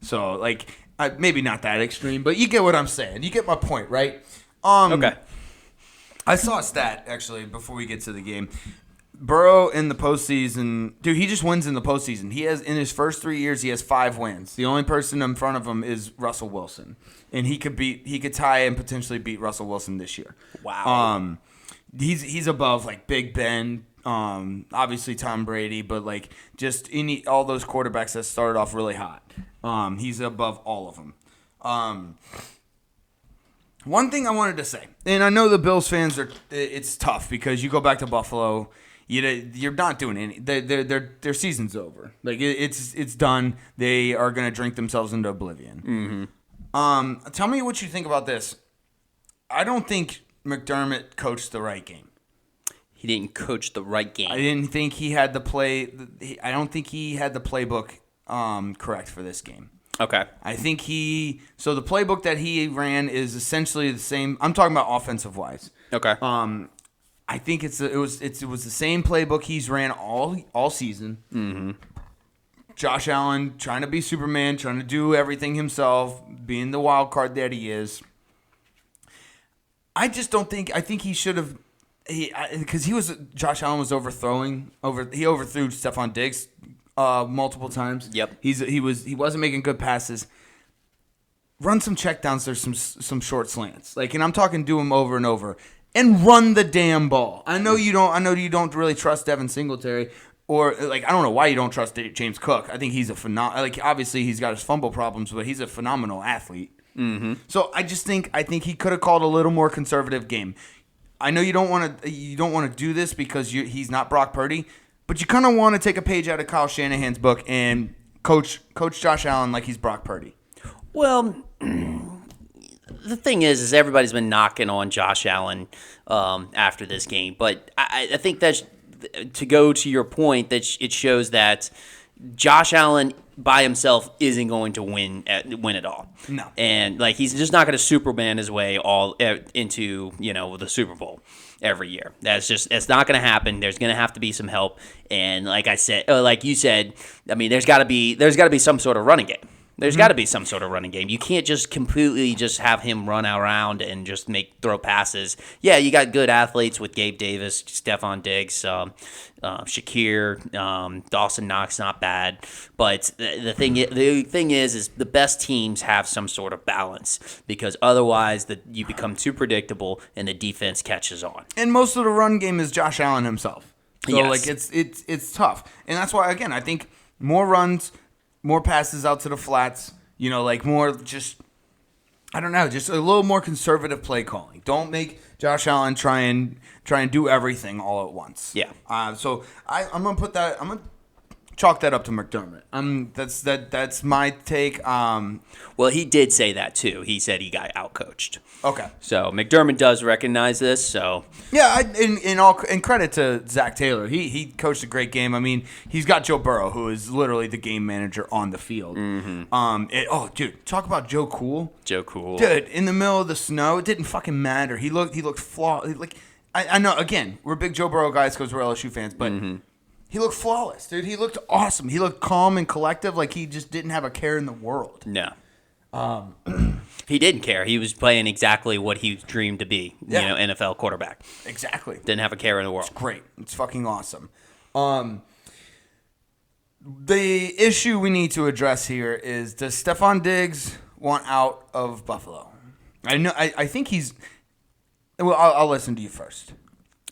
So like maybe not that extreme, but you get what I'm saying. You get my point, right? Okay. I saw a stat actually before we get to the game. Burrow in the postseason, dude, he just wins in the postseason. He has in his first 3 years, he has 5 wins. The only person in front of him is Russell Wilson, and he could tie and potentially beat Russell Wilson this year. Wow. He's above like Big Ben, obviously Tom Brady, but like just all those quarterbacks that started off really hot. He's above all of them. One thing I wanted to say, and I know the Bills fans it's tough because you go back to Buffalo You're not doing any. Their season's over. Like it's done. They are gonna drink themselves into oblivion. Tell me what you think about this. I don't think McDermott coached the right game. He didn't coach the right game. I didn't think he had the play. I don't think he had the playbook correct for this game. Okay. I think so the playbook that he ran is essentially the same. I'm talking about offensive wise. Okay. I think it was the same playbook he's ran all season. Mm-hmm. Josh Allen trying to be Superman, trying to do everything himself, being the wild card that he is. I just don't think. I think he should have. Because Josh Allen was overthrowing. He overthrew Stephon Diggs multiple times. Yep. He wasn't making good passes. Run some checkdowns. There's some short slants. And I'm talking do them over and over. And run the damn ball. I know you don't really trust Devin Singletary, or I don't know why you don't trust James Cook. I think he's a phenomenal. Obviously he's got his fumble problems, but he's a phenomenal athlete. Mm-hmm. So I think he could have called a little more conservative game. I know you don't want to do this because he's not Brock Purdy, but you kind of want to take a page out of Kyle Shanahan's book and coach Josh Allen like he's Brock Purdy. Well, the thing is everybody's been knocking on Josh Allen after this game, but I think that's to go to your point that it shows that Josh Allen by himself isn't going to win it all. No, and he's just not going to Superman his way all into the Super Bowl every year. It's not going to happen. There's going to have to be some help, and like you said, I mean, there's got to be some sort of running game. There's got to be some sort of running game. You can't just completely just have him run around and just throw passes. Yeah, you got good athletes with Gabe Davis, Stephon Diggs, Shakir, Dawson Knox, not bad. But the thing is the best teams have some sort of balance because otherwise you become too predictable and the defense catches on. And most of the run game is Josh Allen himself. So yes. It's tough, and that's why again I think more runs. More passes out to the flats, more just, I don't know, just a little more conservative play calling. Don't make Josh Allen try and do everything all at once. Yeah. So I'm gonna chalk that up to McDermott. That's my take. Well, he did say that too. He said he got outcoached. Okay. So McDermott does recognize this. So yeah, in credit to Zach Taylor, he coached a great game. I mean, he's got Joe Burrow, who is literally the game manager on the field. Mm-hmm. Dude, talk about Joe Cool. Joe Cool. Dude, in the middle of the snow, it didn't fucking matter. He looked flawless. I know. Again, we're big Joe Burrow guys because we're LSU fans, but. Mm-hmm. He looked flawless, dude. He looked awesome. He looked calm and collective, like he just didn't have a care in the world. No. He didn't care. He was playing exactly what he dreamed to be, NFL quarterback. Exactly. Didn't have a care in the world. It's great. It's fucking awesome. The issue we need to address here is, does Stephon Diggs want out of Buffalo? I think he's... Well, I'll listen to you first.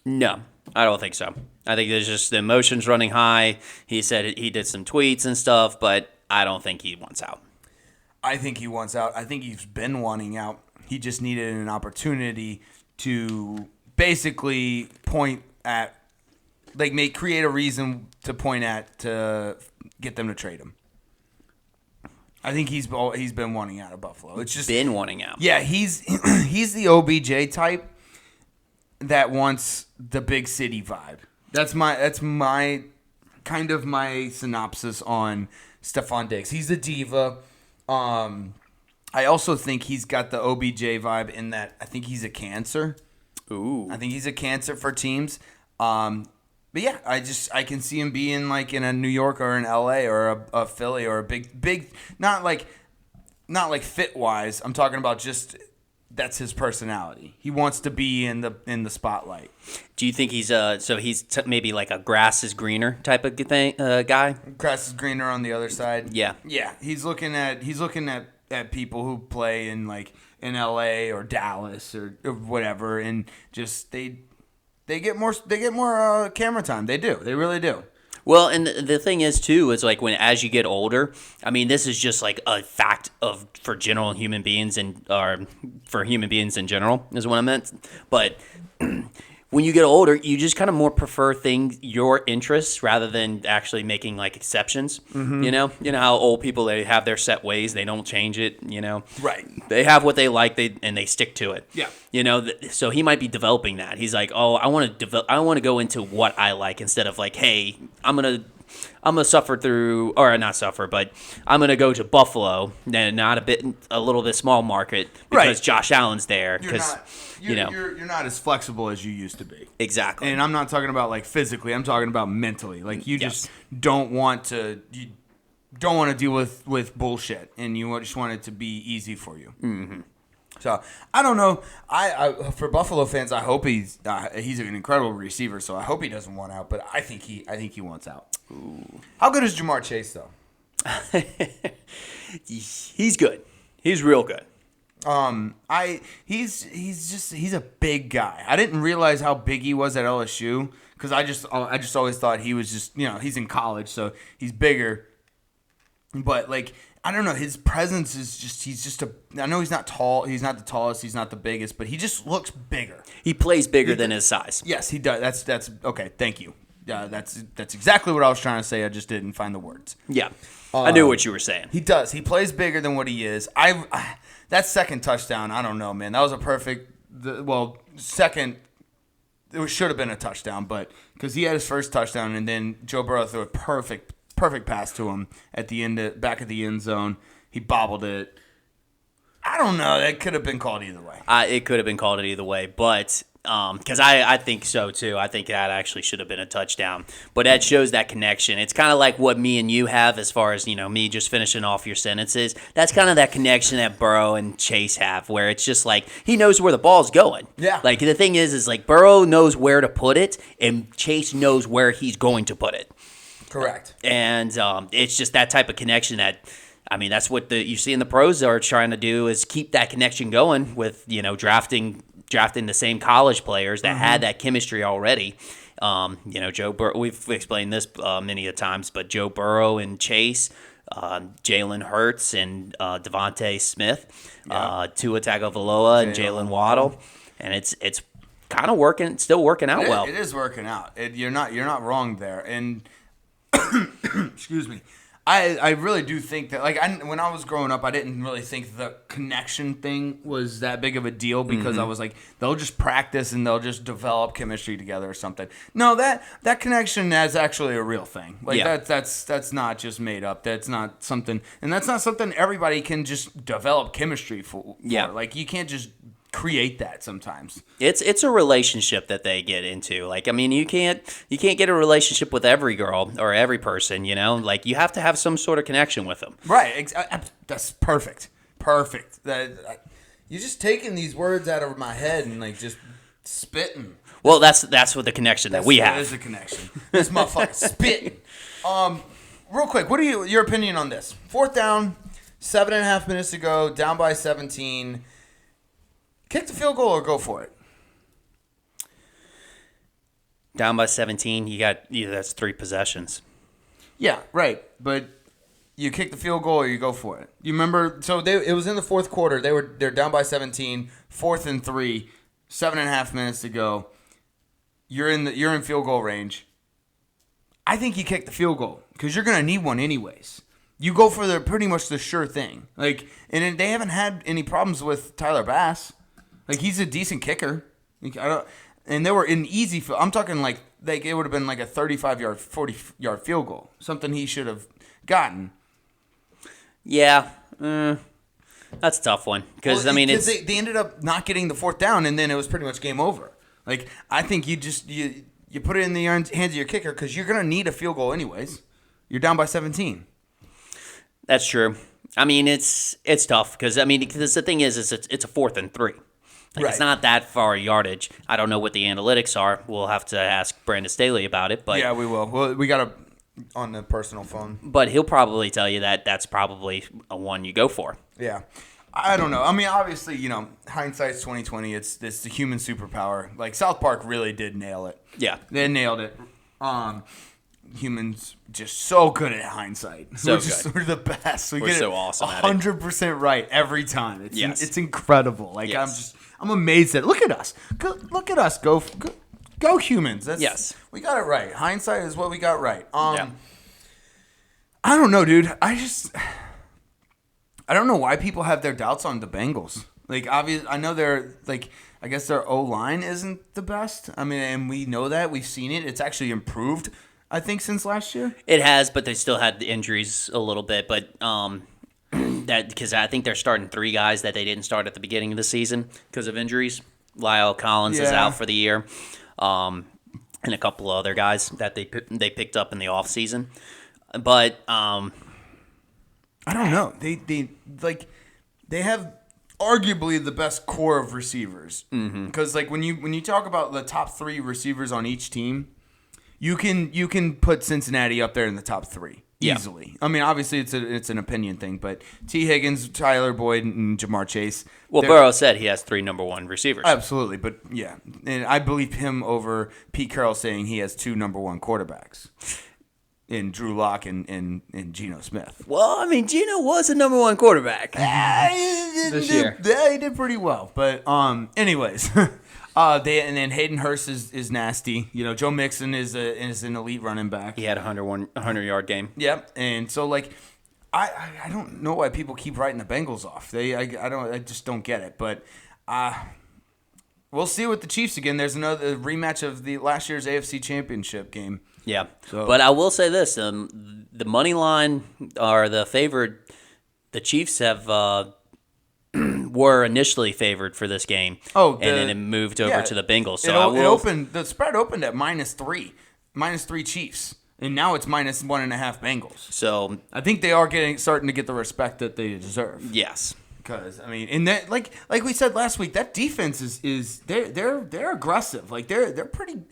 No, I don't think so. I think there's just the emotions running high. He said he did some tweets and stuff, but I don't think he wants out. I think he wants out. I think he's been wanting out. He just needed an opportunity to basically point at, create a reason to point at to get them to trade him. I think he's been wanting out of Buffalo. It's just been wanting out. Yeah, he's the OBJ type that wants the big city vibe. That's my kind of my synopsis on Stephon Diggs. He's a diva. I also think he's got the OBJ vibe in that I think he's a cancer. Ooh. I think he's a cancer for teams. But yeah, I can see him being in a New York or an LA or a Philly or a big not like fit wise. I'm talking about just that's his personality. He wants to be in the spotlight. Do you think he's maybe like a grass is greener type of thing guy? Grass is greener on the other side. Yeah. Yeah. He's looking at people who play in LA or Dallas or whatever, and just they get more camera time. They do. They really do. Well, and the thing is too is as you get older, I mean, this is just a fact for general human beings or for human beings in general is what I meant. But when you get older, you just kind of more prefer your interests rather than actually making like exceptions. Mm-hmm. You know how old people, they have their set ways, they don't change it. Right. They have what they like, and they stick to it. Yeah. So he might be developing that. He's like, oh, I want to go into what I like instead of like, hey, I'm gonna suffer through, or not suffer, but I'm gonna go to Buffalo, and not a little bit small market because Right. Josh Allen's there. Because You're not as flexible as you used to be. exactly. And I'm not talking about like physically. I'm talking about mentally. Like you Yes. just don't want to. You don't want to deal with bullshit, and you just want it to be easy for you. Mm-hmm. So I don't know. I for Buffalo fans, I hope he's an incredible receiver. So I hope he doesn't want out. But I think he wants out. Ooh. How good is Jamar Chase though? He's good. He's real good. He's a big guy. I didn't realize how big he was at LSU because I just always thought he was just, he's in college, so he's bigger. But like, I don't know, his presence is just I know he's not tall, he's not the tallest, he's not the biggest, but he just looks bigger. He plays bigger than his size. Yes, he does. That's okay. Thank you. That's exactly what I was trying to say. I just didn't find the words. Yeah, I knew what you were saying. He does. He plays bigger than what he is. That second touchdown, I don't know, man. That was a perfect. Second. It should have been a touchdown, but because he had his first touchdown, and then Joe Burrow threw a perfect pass to him at the end, back of the end zone. He bobbled it. I don't know. That could have been called either way. It could have been called either way, but because I think so too. I think that actually should have been a touchdown. But that shows that connection. It's kind of like what me and you have as far as, me just finishing off your sentences. That's kind of that connection that Burrow and Chase have, where it's just like he knows where the ball's going. Yeah. Like the thing is like Burrow knows where to put it, and Chase knows where he's going to put it. Correct. And it's just that type of connection that. I mean, that's what you see in the pros are trying to do, is keep that connection going with, drafting the same college players that had that chemistry already. Joe Burrow, we've explained this many a times, but Joe Burrow and Chase, Jalen Hurts and Devontae Smith, Tua Tagovailoa and Jalen Waddle, and it's kind of still working out well. It is working out. You're not wrong there. And excuse me. I really do think that, when I was growing up, I didn't really think the connection thing was that big of a deal because I was like, they'll just practice and they'll just develop chemistry together or something. No, that connection is actually a real thing. That's not just made up. That's not something, and that's not something everybody can just develop chemistry for. Yeah. Like, you can't just create that sometimes. It's a relationship that they get into. Like, I mean, you can't get a relationship with every girl or every person, Like, you have to have some sort of connection with them. Right. That's perfect. Perfect. You're just taking these words out of my head and just spitting. Well, that's what the connection that we have. That is a connection. This motherfucker spitting. Real quick, what are your opinion on this? 4th down, 7.5 minutes to go, down by 17. Kick the field goal or go for it? Down by 17, that's 3 possessions. Yeah, right. But you kick the field goal or you go for it. You remember? So it was in the fourth quarter. They're down by 17, 4th and 3, 7.5 minutes to go. You're in field goal range. I think you kick the field goal because you're gonna need one anyways. You go for pretty much the sure thing. And they haven't had any problems with Tyler Bass. He's a decent kicker. And they were in easy field. I'm talking it would have been like a 35-yard, 40-yard field goal. Something he should have gotten. Yeah. That's a tough one. Because, they ended up not getting the 4th down, and then it was pretty much game over. I think you put it in the hands of your kicker because you're going to need a field goal anyways. You're down by 17. That's true. I mean, it's tough because the thing is it's a 4th and 3. Right. It's not that far yardage. I don't know what the analytics are. We'll have to ask Brandon Staley about it. But yeah, we will. Well, we got on the personal phone. But he'll probably tell you that that's probably a one you go for. Yeah. I don't know. I mean, obviously, hindsight's 20/20. It's the human superpower. South Park really did nail it. Yeah. They nailed it. Humans just so good at hindsight. So we're the best. We're so awesome at it. 100% right every time. It's yes. It's incredible. Yes. I'm amazed at. Look at us. Look at us. Go Go Humans. Yes. We got it right. Hindsight is what we got right. Yeah. I don't know, dude. I don't know why people have their doubts on the Bengals. Like, obviously, I know they're, like, I guess their O-line isn't the best. I mean, and we know that. We've seen it. It's actually improved, I think, since last year. It has, but they still had the injuries a little bit. But that because I think they're starting 3 guys that they didn't start at the beginning of the season because of injuries. Lyle Collins is out for the year, and a couple other guys that they picked up in the offseason. But I don't know. They have arguably the best core of receivers. Because like when you talk about the top 3 receivers on each team, you can put Cincinnati up there in the top 3 easily. I mean, obviously it's an opinion thing, but T. Higgins, Tyler Boyd, and Jamar Chase. Well, Burrow said he has 3 number 1 receivers. Absolutely, but yeah, and I believe him over Pete Carroll saying he has 2 number 1 quarterbacks. In Drew Lock and Geno Smith. Well, I mean, Geno was a number 1 quarterback this year. Yeah, he did pretty well. But anyways, and then Hayden Hurst is nasty. You know, Joe Mixon is an elite running back. He had a 100-yard game. Yep, and so like, I don't know why people keep writing the Bengals off. I just don't get it. But we'll see with the Chiefs again. There's another rematch of the last year's AFC Championship game. Yeah, So, but I will say this: the money line are the favored. The Chiefs have were initially favored for this game. And then it moved over to the Bengals. So the spread opened at -3 Chiefs, and now it's -1.5 Bengals. So I think they are starting to get the respect that they deserve. yes. Because I mean, and that like we said last week, that defense is they're aggressive. Like they're pretty.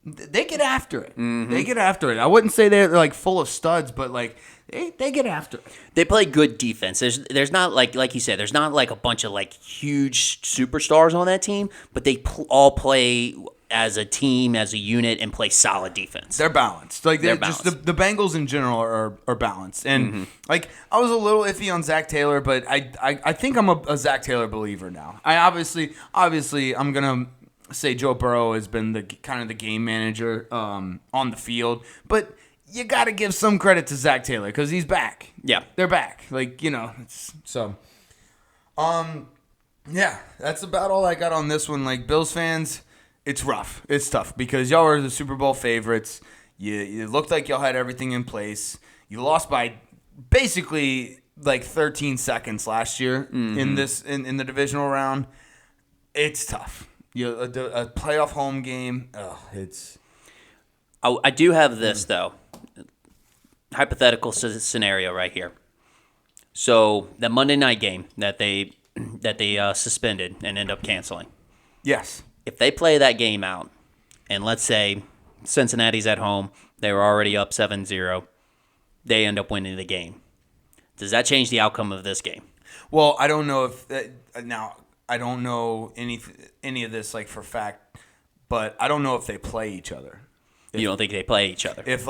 They get after it. They get after it. I wouldn't say they're like full of studs, but like they get after it. They play good defense. There's not like you said. There's not like a bunch of like huge superstars on that team, but they all play as a team, as a unit, and play solid defense. They're balanced. Like they're balanced. just the Bengals in general are balanced. And like I was a little iffy on Zach Taylor, but I think I'm a Zach Taylor believer now. I obviously I'm gonna say Joe Burrow has been the kind of the game manager on the field, but you got to give some credit to Zach Taylor because he's back. Yeah, they're back. Like yeah, that's about all I got on this one. Like Bills fans, it's rough, it's tough because y'all are the Super Bowl favorites. You looked like y'all had everything in place. You lost by basically like 13 seconds last year in the divisional round. It's tough. A playoff home game. It's. I do have this though. Hypothetical scenario right here. So the Monday night game that they suspended and end up canceling. Yes. If they play that game out, and let's say Cincinnati's at home, they were already up 7-0, they end up winning the game. Does that change the outcome of this game? Well, I don't know if now. I don't know any of this like for fact, but I don't know if they play each other. You don't think they play each other? It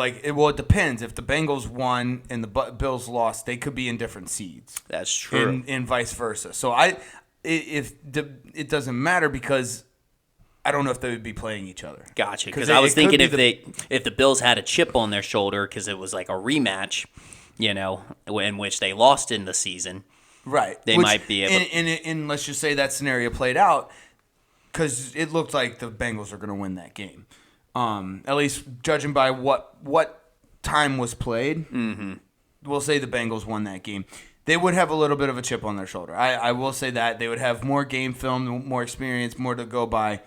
depends. If the Bengals won and the Bills lost, they could be in different seeds. That's true. And vice versa. So it doesn't matter because I don't know if they would be playing each other. Gotcha. Because I was thinking if the Bills had a chip on their shoulder because it was like a rematch, in which they lost in the season. Right. They might be able and let's just say that scenario played out because it looked like the Bengals are going to win that game. At least judging by what time was played, we'll say the Bengals won that game. They would have a little bit of a chip on their shoulder. I will say that. They would have more game film, more experience, more to go by.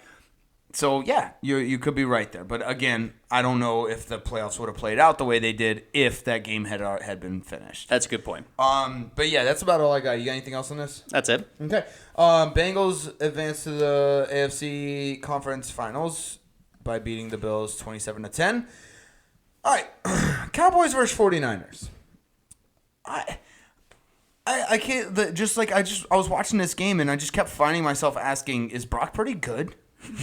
So, yeah, you could be right there. But, again, I don't know if the playoffs would have played out the way they did if that game had been finished. That's a good point. But, yeah, that's about all I got. You got anything else on this? That's it. Okay. Bengals advanced to the AFC Conference Finals by beating the Bills 27-10. All right. Cowboys versus 49ers. I can't I was watching this game and I just kept finding myself asking, is Brock pretty good?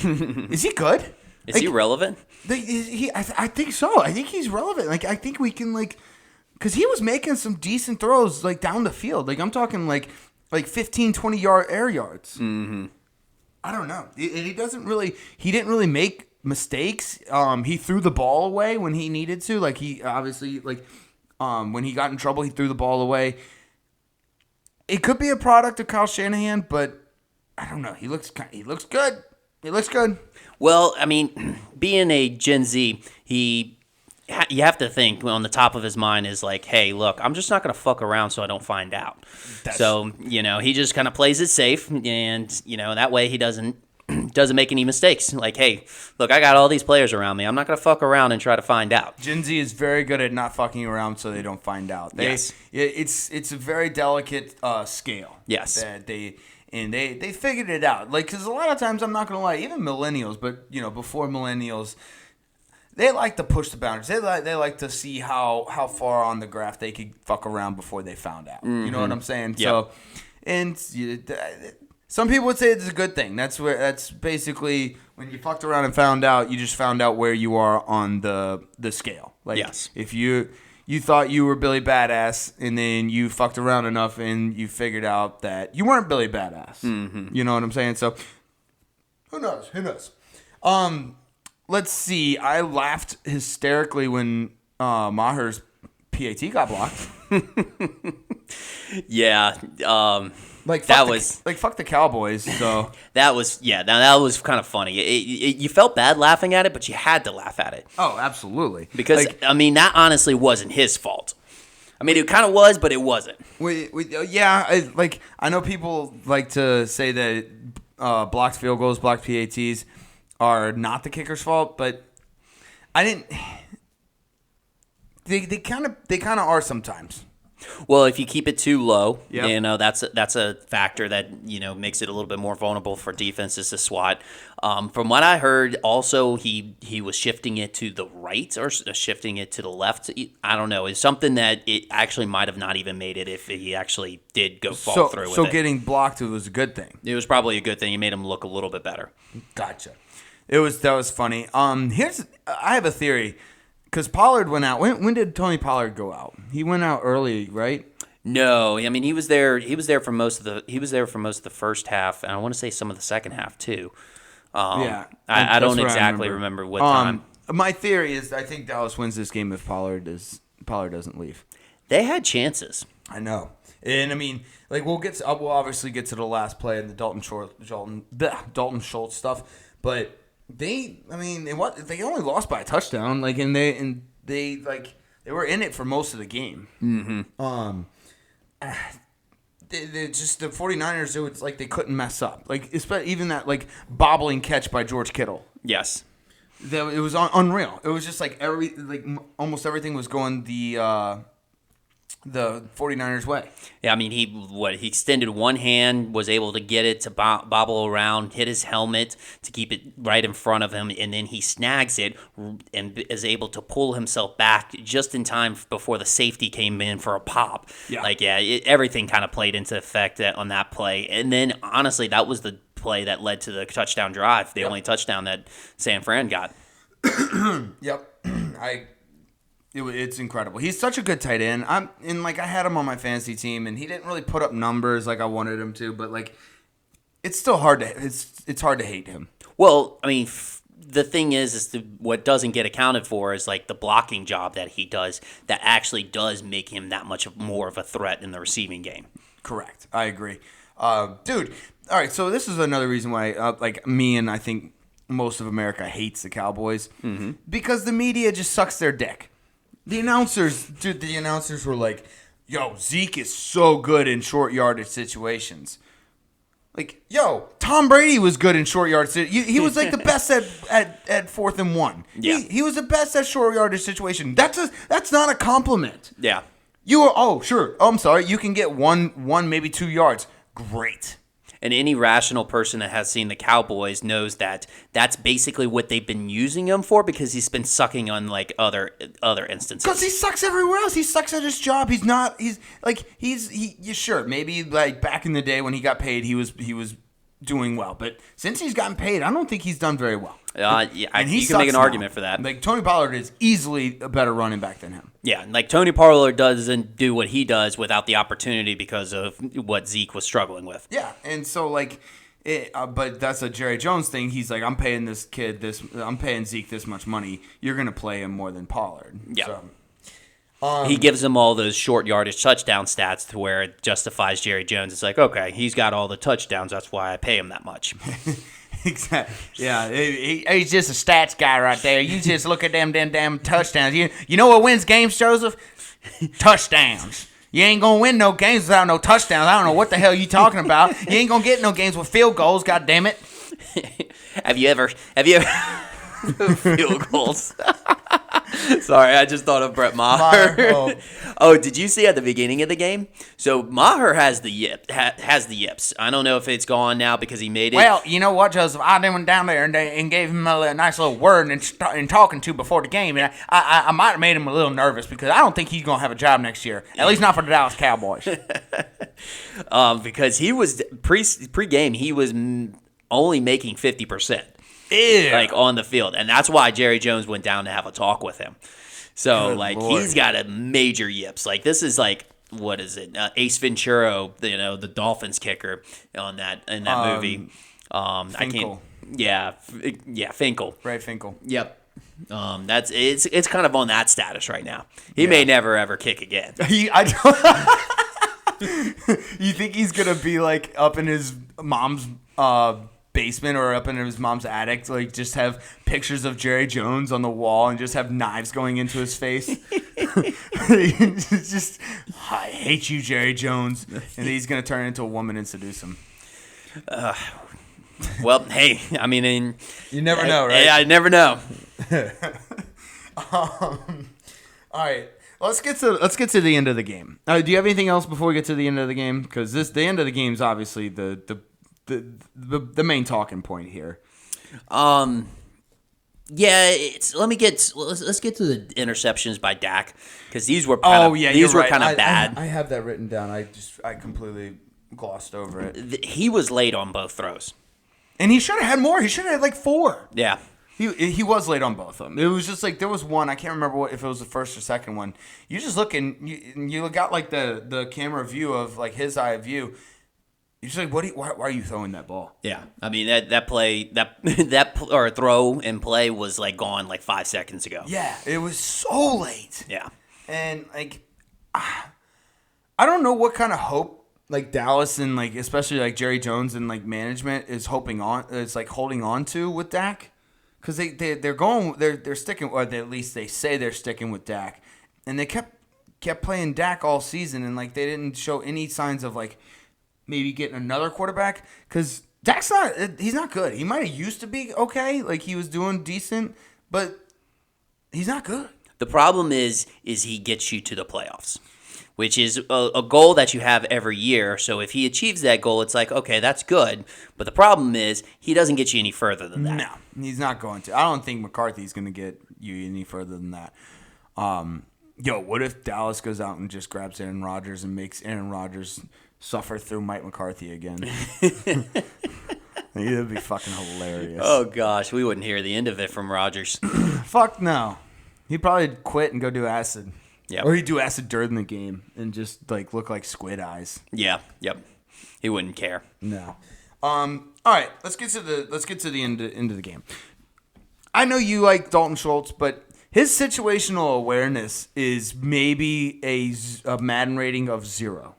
Is he good? Is he relevant? I think so. I think he's relevant. Like I think we can because he was making some decent throws like down the field. Like I'm talking like 15, 20 yard air yards. Mm-hmm. I don't know. He didn't really make mistakes. He threw the ball away when he needed to. Like he obviously when he got in trouble, he threw the ball away. It could be a product of Kyle Shanahan, but I don't know. He looks good. He looks good. Well, I mean, being a Gen Z, you have to think on the top of his mind is like, hey, look, I'm just not going to fuck around so I don't find out. So, he just kind of plays it safe, and, that way he doesn't make any mistakes. Like, hey, look, I got all these players around me. I'm not going to fuck around and try to find out. Gen Z is very good at not fucking around so they don't find out. Yes. It's a very delicate scale. Yes. That they figured it out. Like, because a lot of times, I'm not going to lie, even millennials, but, before millennials, they like to push the boundaries. They like to see how far on the graph they could fuck around before they found out. Mm-hmm. You know what I'm saying? Yep. So, and some people would say it's a good thing. That's basically when you fucked around and found out, you just found out where you are on the scale. Like, yes. If you thought you were Billy Badass and then you fucked around enough and you figured out that you weren't Billy Badass. Mm-hmm. You know what I'm saying? So, who knows? Let's see. I laughed hysterically when Maher's PAT got blocked. Yeah. Fuck the Cowboys. So that was kind of funny. You felt bad laughing at it, but you had to laugh at it. Oh, absolutely. Because that honestly wasn't his fault. I mean, it kind of was, but it wasn't. I know people like to say that blocked field goals, blocked PATs are not the kicker's fault, but I didn't. They kind of are sometimes. Well, if you keep it too low, yep. That's a factor that makes it a little bit more vulnerable for defenses to swat. From what I heard, also he was shifting it to the right or shifting it to the left. I don't know. It's something that it actually might have not even made it if he actually did fall through with it. So getting blocked was a good thing. It was probably a good thing. It made him look a little bit better. Gotcha. That was funny. I have a theory. Because Pollard went out. When did Tony Pollard go out? He went out early, right? No, I mean he was there. He was there for most of the first half, and I want to say some of the second half too. I don't exactly remember what time. My theory is I think Dallas wins this game if Pollard doesn't leave. They had chances. I know, and I mean, we'll obviously get to the last play and the Dalton Schultz stuff, but. They only lost by a touchdown, they were in it for most of the game. Mm-hmm. The 49ers, it was like they couldn't mess up. Even that bobbling catch by George Kittle. Yes. It was unreal. It was just almost everything was going the 49ers way. Yeah, I mean, he extended one hand, was able to get it to bobble around, hit his helmet to keep it right in front of him, and then he snags it and is able to pull himself back just in time before the safety came in for a pop. Yeah. Everything kind of played into effect on that play. And then, honestly, that was the play that led to the touchdown drive, the only touchdown that San Fran got. Yep. It's incredible. He's such a good tight end. I had him on my fantasy team, and he didn't really put up numbers like I wanted him to. But it's still hard to it's hard to hate him. Well, I mean, the thing is what doesn't get accounted for is the blocking job that he does that actually does make him that much more of a threat in the receiving game. Correct. I agree, dude. All right, so this is another reason why me and I think most of America hates the Cowboys because the media just sucks their dick. The announcers were like, yo, Zeke is so good in short yardage situations. Tom Brady was good in short yardage. He was the best at 4th and 1. Yeah. He was the best at short yardage situation. That's not a compliment. Yeah. You are, sure. Oh, I'm sorry. You can get one, maybe 2 yards. Great. And any rational person that has seen the Cowboys knows that that's basically what they've been using him for because he's been sucking on other instances. Because he sucks everywhere else. He sucks at his job. Sure, maybe back in the day when he got paid, he was doing well. But since he's gotten paid, I don't think he's done very well. You can make an argument for that. Tony Pollard is easily a better running back than him. Yeah, Tony Pollard doesn't do what he does without the opportunity because of what Zeke was struggling with. Yeah, and so But that's a Jerry Jones thing. He's like, I'm paying Zeke this much money. You're gonna play him more than Pollard. Yeah. So, he gives him all those short yardage touchdown stats to where it justifies Jerry Jones. It's like, okay, he's got all the touchdowns. That's why I pay him that much. Exactly. Yeah, he's just a stats guy right there. You just look at them damn touchdowns. You know what wins games, Joseph? Touchdowns. You ain't gonna win no games without no touchdowns. I don't know what the hell you talking about. You ain't gonna get no games with field goals. God damn it. Have you ever field goals? Sorry, I just thought of Brett Maher. Oh, did you see at the beginning of the game? So Maher has the yips. I don't know if it's gone now because he made it. Well, you know what, Joseph? I went down there and gave him a nice little word and talking to before the game, and I might have made him a little nervous because I don't think he's gonna have a job next year. At least not for the Dallas Cowboys. Because he was pre-game, he was only making 50%. Ew. Like on the field, and that's why Jerry Jones went down to have a talk with him. So Good like Lord. he's got a major yips. Like this is like, what is it? Ace Ventura, the Dolphins kicker in that movie. I Finkel. can't. Yeah, Finkel. Ray Finkel. Yep. It's kind of on that status right now. He may never ever kick again. You think he's gonna be like up in his mom's basement or up in his mom's attic, like just have pictures of Jerry Jones on the wall and just have knives going into his face? Just, I hate you, Jerry Jones, and he's gonna turn into a woman and seduce him. Well, hey, I mean, You never know, right? Yeah, I never know. All right. Let's get to the end of the game. Do you have anything else before we get to the end of the game? Because the end of the game is obviously the main talking point here. Yeah, let's get to the interceptions by Dak because these were kind of bad. I have that written down. I completely glossed over it. He was late on both throws, And he should have had more. He should have had like 4. Yeah. He was late on both of them. It was just like there was one. I can't remember if it was the first or second one. You just look and you got like the camera view of like his eye view. You're just like, why are you throwing that ball? Yeah, I mean that play or throw and play was like gone like 5 seconds ago. Yeah, it was so late. Yeah, and like, I don't know what kind of hope like Dallas and like especially like Jerry Jones and like management is holding on to with Dak, because they're sticking, or at least they say they're sticking with Dak, and they kept playing Dak all season, and like they didn't show any signs of like maybe getting another quarterback, because he's not good. He might have used to be okay, like he was doing decent, but he's not good. The problem is he gets you to the playoffs, which is a goal that you have every year. So if he achieves that goal, it's like, okay, that's good. But the problem is he doesn't get you any further than that. No, he's not going to. I don't think McCarthy's going to get you any further than that. What if Dallas goes out and just grabs Aaron Rodgers and makes Aaron Rodgers suffer through Mike McCarthy again? That'd be fucking hilarious. Oh, gosh. We wouldn't hear the end of it from Rodgers. Fuck no. He'd probably quit and go do acid. Yeah. Or he'd do acid during the game and just like look like squid eyes. Yeah. Yep. He wouldn't care. No. All right. Let's get to the end of the game. I know you like Dalton Schultz, but his situational awareness is maybe a Madden rating of 0.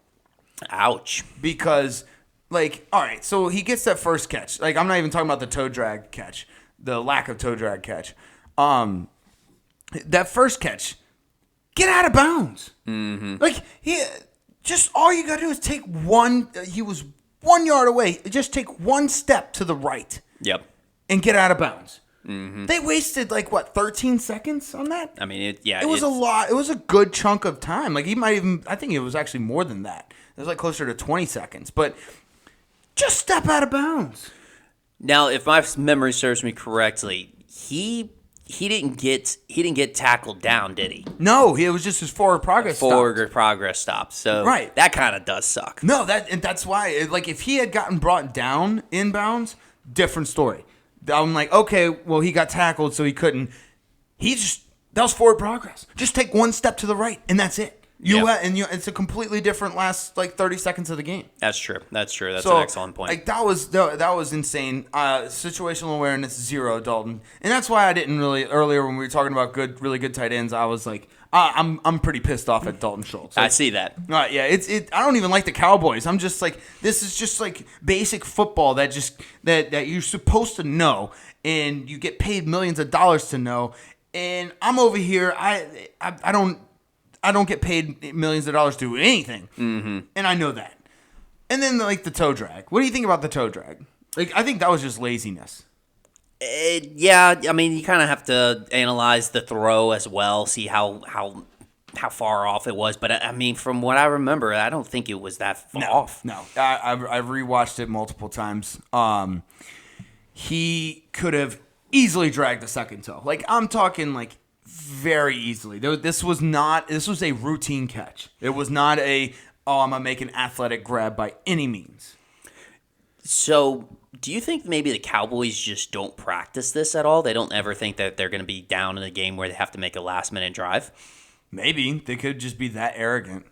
Ouch. Because, like, all right, so he gets that first catch. Like, I'm not even talking about the toe drag catch, the lack of toe drag catch. That first catch, get out of bounds. Mm-hmm. Like, just all you got to do is take one. He was 1 yard away. Just take one step to the right. Yep. And get out of bounds. Mm-hmm. They wasted, 13 seconds on that? I mean, it was a lot. It was a good chunk of time. Like, I think it was actually more than that. It was, closer to 20 seconds. But just step out of bounds. Now, if my memory serves me correctly, he didn't get tackled down, did he? No, it was just his forward progress stop. So right. That kind of does suck. No, that's why. If he had gotten brought down inbounds, different story. I'm like, okay, well, he got tackled, so he couldn't. That was forward progress. Just take one step to the right, and that's it. It's a completely different last like 30 seconds of the game. That's true. That's an excellent point. Like that was insane. Situational awareness 0, Dalton, and that's why I didn't really earlier when we were talking about really good tight ends. I was like, I'm pretty pissed off at Dalton Schultz. I see that. Yeah, I don't even like the Cowboys. I'm just like, this is just like basic football that you're supposed to know, and you get paid millions of dollars to know. And I'm over here. I don't get paid millions of dollars to do anything, and I know that. And then like the toe drag. What do you think about the toe drag? Like I think that was just laziness. Yeah, I mean you kind of have to analyze the throw as well, see how far off it was. But I mean, from what I remember, I don't think it was that far off. No, I've rewatched it multiple times. He could have easily dragged the second toe. Like I'm talking like very easily. This was a routine catch. It was not I'm gonna make an athletic grab by any means. So, do you think maybe the Cowboys just don't practice this at all? They don't ever think that they're going to be down in a game where they have to make a last-minute drive? Maybe. They could just be that arrogant.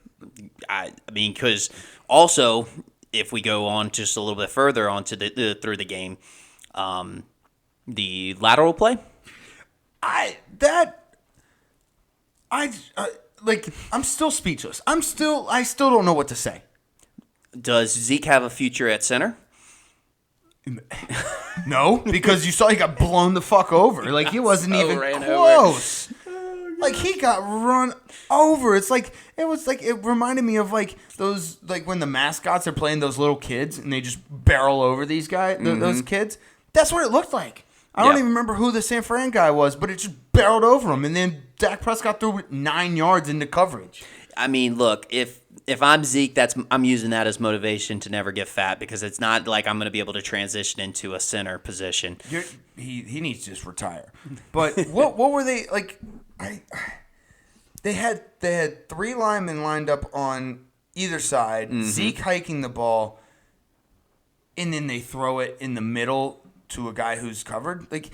I mean, because also, if we go on just a little bit further onto through the game, the lateral play? I'm still speechless. I still don't know what to say. Does Zeke have a future at center? No, because you saw he got blown the fuck over. Like he wasn't even close. Like he got run over. It reminded me of like those like when the mascots are playing those little kids and they just barrel over these guys, those kids. That's what it looked like. I don't even remember who the San Fran guy was, but it just barreled over him, and then Dak Prescott threw it 9 yards into coverage. I mean, look, if I'm Zeke, I'm using that as motivation to never get fat because it's not like I'm going to be able to transition into a center position. He needs to just retire. But what were they like? They had 3 linemen lined up on either side. Zeke hiking the ball, and then they throw it in the middle to a guy who's covered. Like,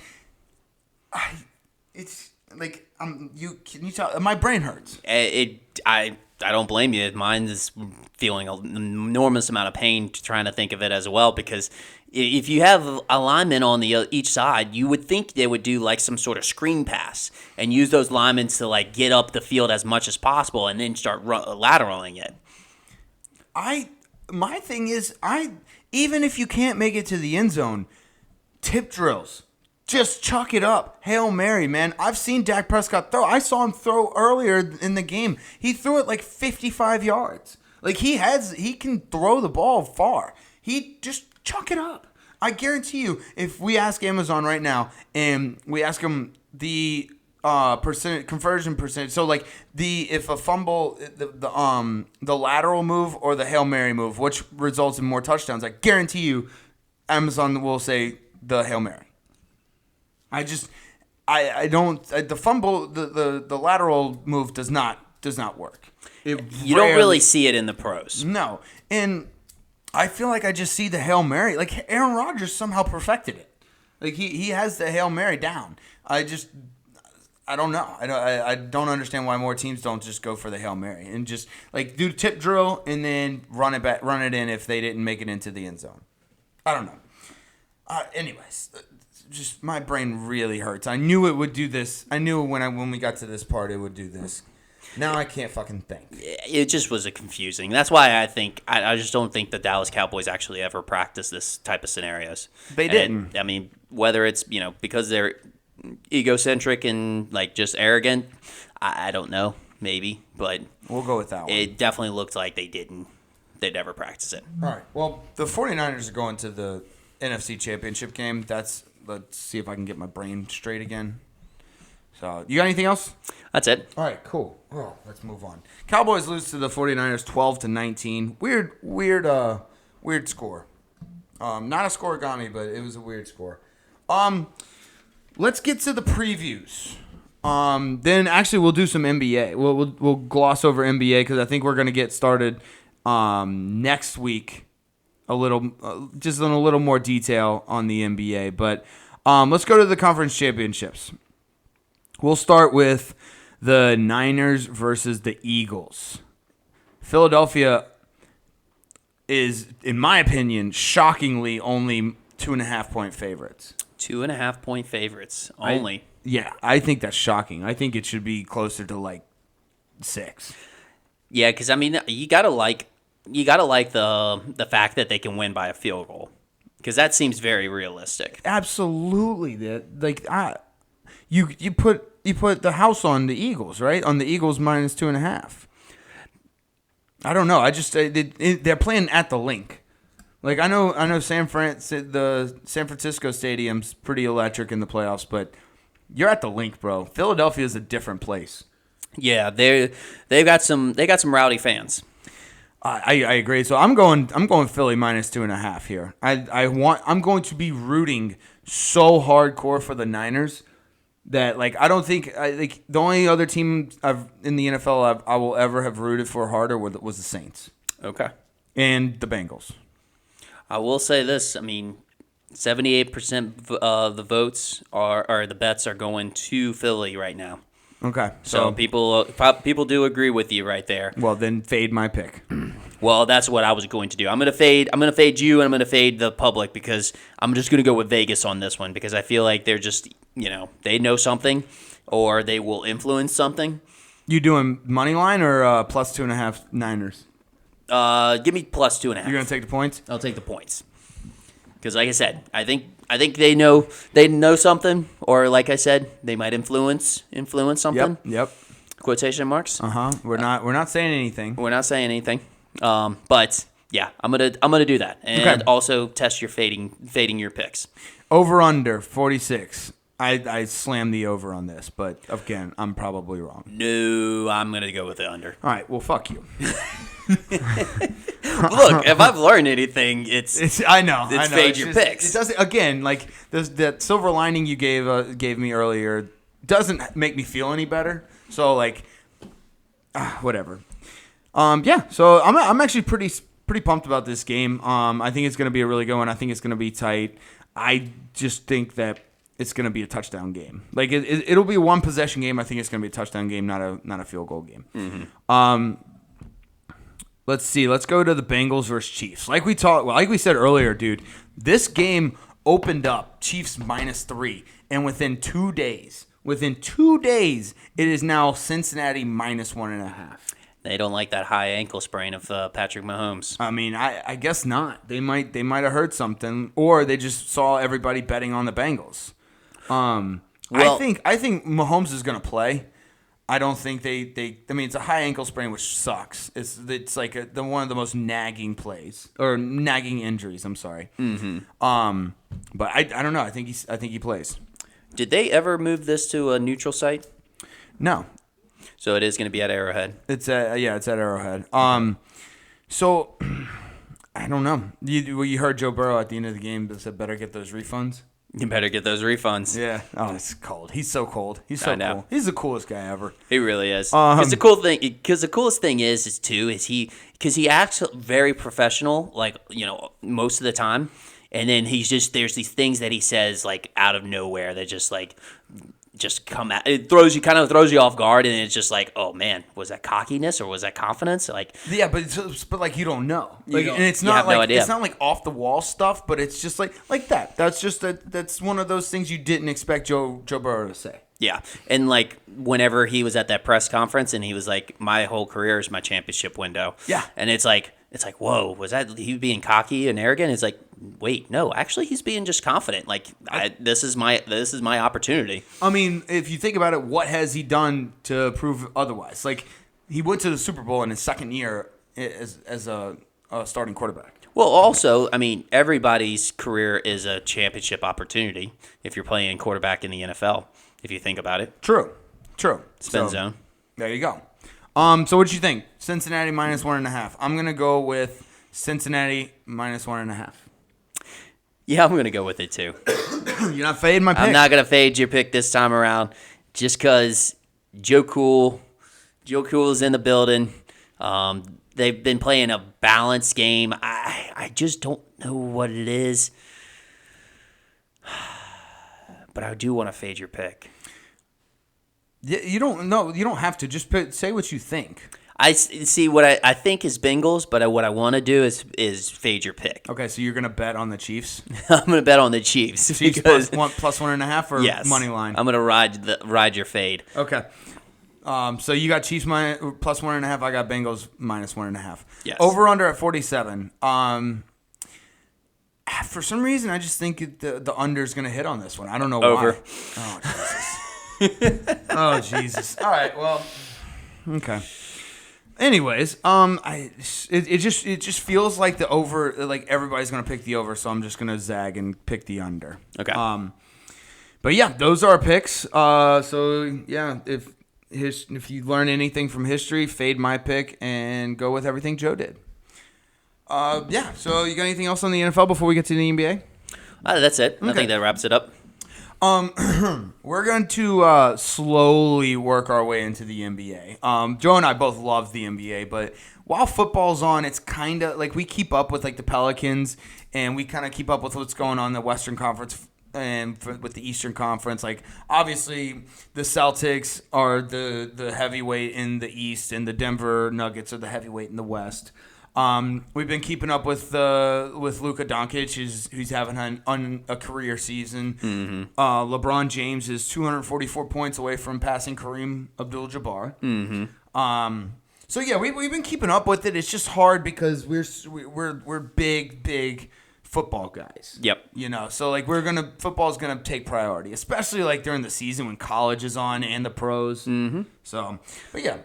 it's like can you tell? My brain hurts. I don't blame you. Mine is feeling an enormous amount of pain trying to think of it as well because if you have a lineman on each side, you would think they would do like some sort of screen pass and use those linemen to like get up the field as much as possible and then start lateraling it. My thing is, even if you can't make it to the end zone, tip drills. Just chuck it up. Hail Mary, man. I've seen Dak Prescott throw. I saw him throw earlier in the game. He threw it like 55 yards. Like he can throw the ball far. He just chuck it up. I guarantee you, if we ask Amazon right now and we ask them the conversion percentage, so like if a fumble, the lateral move or the Hail Mary move, which results in more touchdowns, I guarantee you, Amazon will say the Hail Mary. I don't the fumble the lateral move does not work. You don't really see it in the pros. No. And I feel like I just see the Hail Mary. Like Aaron Rodgers somehow perfected it. Like he has the Hail Mary down. I don't know. I don't understand why more teams don't just go for the Hail Mary and just like do tip drill and then run it in if they didn't make it into the end zone. I don't know. Anyways, just my brain really hurts. I knew it would do this. I knew when we got to this part it would do this. Now I can't fucking think. It just was confusing. That's why I just don't think the Dallas Cowboys actually ever practice this type of scenarios. They didn't. I mean, whether it's because they're egocentric and like just arrogant, I don't know. Maybe, but we'll go with that one. It definitely looked like they'd never practice it. All right. Well, the 49ers are going to the NFC Championship game. Let's see if I can get my brain straight again. So, you got anything else? That's it. All right, cool. Oh, let's move on. Cowboys lose to the 49ers 12-19. Weird score. Not a scoregami, but it was a weird score. Let's get to the previews. Then actually we'll do some NBA. We'll gloss over NBA because I think we're going to get started next week just in a little more detail on the NBA. But let's go to the conference championships. We'll start with the Niners versus the Eagles. Philadelphia is, in my opinion, shockingly only 2.5-point favorites. 2.5-point favorites only. I think that's shocking. I think it should be closer to like 6. Yeah, because I mean, you gotta like the fact that they can win by a field goal, because that seems very realistic. Absolutely, you put the house on the Eagles, right? On the Eagles minus 2.5. I don't know. I just they're playing at the Link. Like I know the San Francisco Stadium's pretty electric in the playoffs, but you're at the Link, bro. Philadelphia is a different place. Yeah, they've got some rowdy fans. I agree. So I'm going Philly minus 2.5 here. I'm going to be rooting so hardcore for the Niners that like I don't think like the only other team in the NFL I will ever have rooted for harder was the Saints. Okay. And the Bengals. I will say this. I mean, 78% of the votes or the bets are going to Philly right now. Okay. So people do agree with you right there. Well, then fade my pick. Well, that's what I was going to do. I'm gonna fade you, and I'm gonna fade the public because I'm just gonna go with Vegas on this one because I feel like they're just they know something or they will influence something. You doing money line or plus 2.5 Niners? Give me plus 2.5. You're gonna take the points? I'll take the points because, like I said, I think they know something, or like I said, they might influence something. Yep. Quotation marks. We're not saying anything. We're not saying anything. But yeah, I'm gonna do that, and also test your fading your picks. Over under 46. I slammed the over on this, but again, I'm probably wrong. No, I'm gonna go with the under. All right, well, fuck you. Look, if I've learned anything, it's I know. fade your picks. It doesn't again like that silver lining you gave me earlier doesn't make me feel any better. So like, whatever. Yeah. So I'm actually pretty pumped about this game. I think it's going to be a really good one. I think it's going to be tight. I just think that it's going to be a touchdown game. Like it'll be a one possession game. I think it's going to be a touchdown game, not a field goal game. Mm-hmm. Let's see. Let's go to the Bengals versus Chiefs. Like we said earlier, dude. This game opened up Chiefs -3, and within 2 days, it is now Cincinnati -1.5. They don't like that high ankle sprain of Patrick Mahomes. I mean, I guess not. They might have heard something, or they just saw everybody betting on the Bengals. I think Mahomes is going to play. I don't think they. I mean, it's a high ankle sprain, which sucks. It's like one of the most nagging plays or nagging injuries. I'm sorry. Mm-hmm. But I don't know. I think he plays. Did they ever move this to a neutral site? No. So it is going to be at Arrowhead. It's at Arrowhead. So I don't know. You heard Joe Burrow at the end of the game that said, "Better get those refunds." You better get those refunds. Yeah. Oh, it's cold. He's so cold. He's so cool. He's the coolest guy ever. He really is. Because the coolest thing is he acts very professional, like most of the time, and then there's these things that he says like out of nowhere that just come out. It throws you off guard, and it's just like, oh man, was that cockiness or was that confidence? Like, yeah, but like you don't know, like, and it's not like it's not like off the wall stuff, but it's just like that. That's just that's one of those things you didn't expect Joe Burrow to say. Yeah, and like whenever he was at that press conference, and he was like, "My whole career is my championship window." Yeah, and it's like, whoa, was that he being cocky and arrogant? It's like, wait, no, actually, he's being just confident. Like, this is my opportunity. I mean, if you think about it, what has he done to prove otherwise? Like, he went to the Super Bowl in his second year as a starting quarterback. Well, also, I mean, everybody's career is a championship opportunity if you're playing quarterback in the NFL. If you think about it. True. Spin zone. There you go. So what did you think? Cincinnati -1.5. I'm gonna go with Cincinnati -1.5. Yeah, I'm gonna go with it too. You're not fading my pick. I'm not gonna fade your pick this time around, just because Joe Cool is in the building. They've been playing a balanced game. I just don't know what it is. But I do want to fade your pick. Yeah, you don't. No, you don't have to. Just say what you think. I see what I think is Bengals, but what I want to do is fade your pick. Okay, so you're gonna bet on the Chiefs. I'm going to bet on the Chiefs. Chiefs because, plus 1.5 or yes, money line. I'm going to ride your fade. Okay. So you got Chiefs plus 1.5. I got Bengals minus 1.5. Yes. Over under at 47. For some reason, I just think the under is gonna hit on this one. I don't know Over. why. Oh Jesus. Oh Jesus. All right. Well. Okay. Anyways, it just feels like the over, like everybody's gonna pick the over, so I'm just gonna zag and pick the under. Okay. But yeah, those are our picks. So yeah, if you learn anything from history, fade my pick and go with everything Joe did. Yeah. So you got anything else on the NFL before we get to the NBA? That's it. Okay. I think that wraps it up. We're going to slowly work our way into the NBA. Joe and I both love the NBA, but while football's on, it's kind of like we keep up with like the Pelicans, and we kind of keep up with what's going on in the Western Conference and with the Eastern Conference. Like obviously, the Celtics are the heavyweight in the East, and the Denver Nuggets are the heavyweight in the West. We've been keeping up with Luka Doncic, who's having a career season. Mm-hmm. LeBron James is 244 points away from passing Kareem Abdul-Jabbar. Mm-hmm. So yeah, we've been keeping up with it. It's just hard because we're big football guys. Yep. You know, so like football's gonna take priority, especially like during the season when college is on and the pros. Mm-hmm. So, but yeah.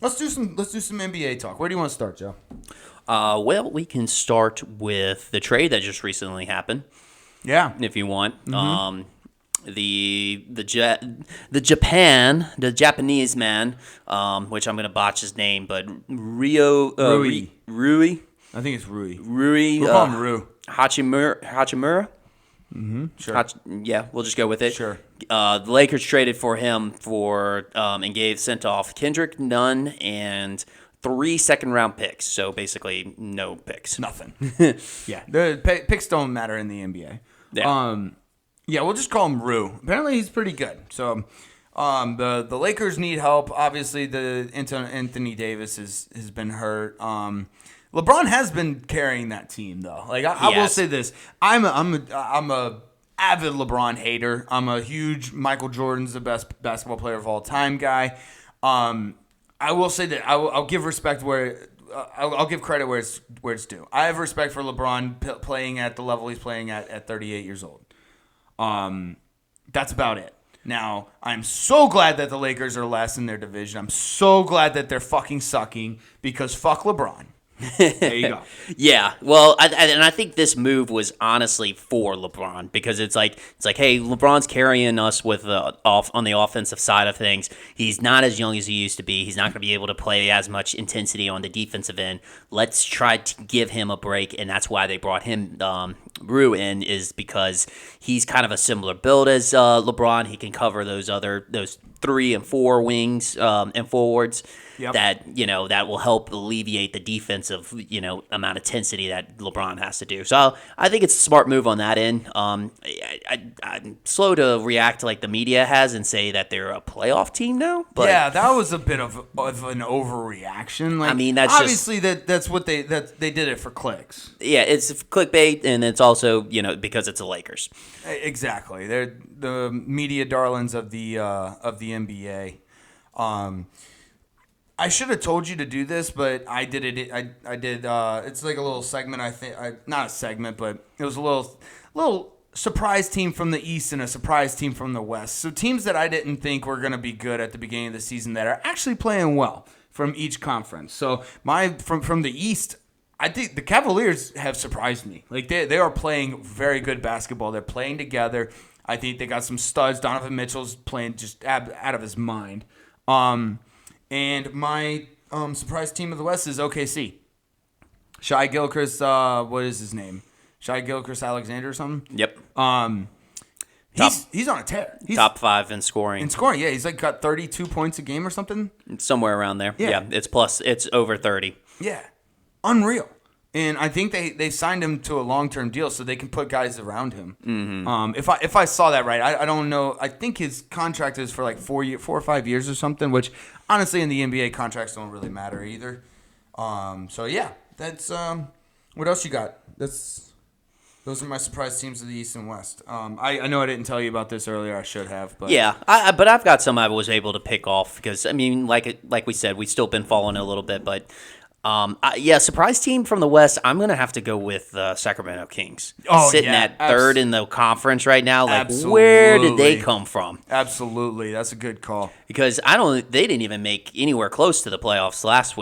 Let's do some NBA talk. Where do you want to start, Joe? Well, we can start with the trade that just recently happened. Yeah, if you want. Mm-hmm. The Japanese man, which I'm gonna botch his name, but Rui. I think it's Rui. We'll call him Rui. Hachimura. Mm-hmm. Sure. Yeah, we'll just go with it. Sure. The Lakers traded for him and sent off Kendrick Nunn and 3 second-round picks. So basically, no picks. Nothing. Yeah, the picks don't matter in the NBA. Yeah. Yeah, we'll just call him Rui. Apparently, he's pretty good. So, the Lakers need help. Obviously, the Anthony Davis has been hurt. LeBron has been carrying that team though. Like I will say this, I'm a avid LeBron hater. I'm a huge Michael Jordan's the best basketball player of all time guy. I will say that I'll give respect where I'll give credit where it's due. I have respect for LeBron playing at the level he's playing at 38 years old. That's about it. Now, I'm so glad that the Lakers are last in their division. I'm so glad that they're fucking sucking because fuck LeBron. There you go. Yeah, well, I think this move was honestly for LeBron because it's like, hey, LeBron's carrying us with on the offensive side of things. He's not as young as he used to be. He's not going to be able to play as much intensity on the defensive end. Let's try to give him a break, and that's why they brought him Rui in, is because he's kind of a similar build as LeBron. He can cover those 3 and 4 wings and forwards. Yep. That will help alleviate the defensive, amount of intensity that LeBron has to do. So I think it's a smart move on that end. I'm slow to react like the media has and say that they're a playoff team now. But yeah, that was a bit of an overreaction. Like, I mean, that's obviously that's what they did it for clicks. Yeah, it's clickbait, and it's also because it's the Lakers. Exactly, they're the media darlings of the NBA. I should have told you to do this, but I did it. I did. It's like a little segment. I think not a segment, but it was a little surprise team from the East and a surprise team from the West. So teams that I didn't think were going to be good at the beginning of the season that are actually playing well from each conference. So from the East, I think the Cavaliers have surprised me. Like they are playing very good basketball. They're playing together. I think they got some studs. Donovan Mitchell's playing just out of his mind. And my surprise team of the West is OKC. Shai Gilgeous, what is his name? Shai Gilgeous Alexander or something? Yep. He's on a tear. He's top 5 in scoring. Yeah. He's like got 32 points a game or something. Somewhere around there. Yeah. It's over 30. Yeah. Unreal. And I think they signed him to a long-term deal so they can put guys around him. Mm-hmm. If I saw that right, I don't know. I think his contract is for like 4 or 5 years or something, which honestly in the NBA contracts don't really matter either. So yeah, that's what else you got? Those are my surprise teams of the East and West. I know I didn't tell you about this earlier. I should have. But Yeah, but I've got some I was able to pick off because, I mean, like we said, we've still been following it a little bit. But, surprise team from the West, I'm going to have to go with Sacramento Kings. Oh, Sitting yeah, at third in the conference right now. Like, Absolutely. where did they come from? Absolutely. That's a good call. Because they didn't even make anywhere close to the playoffs last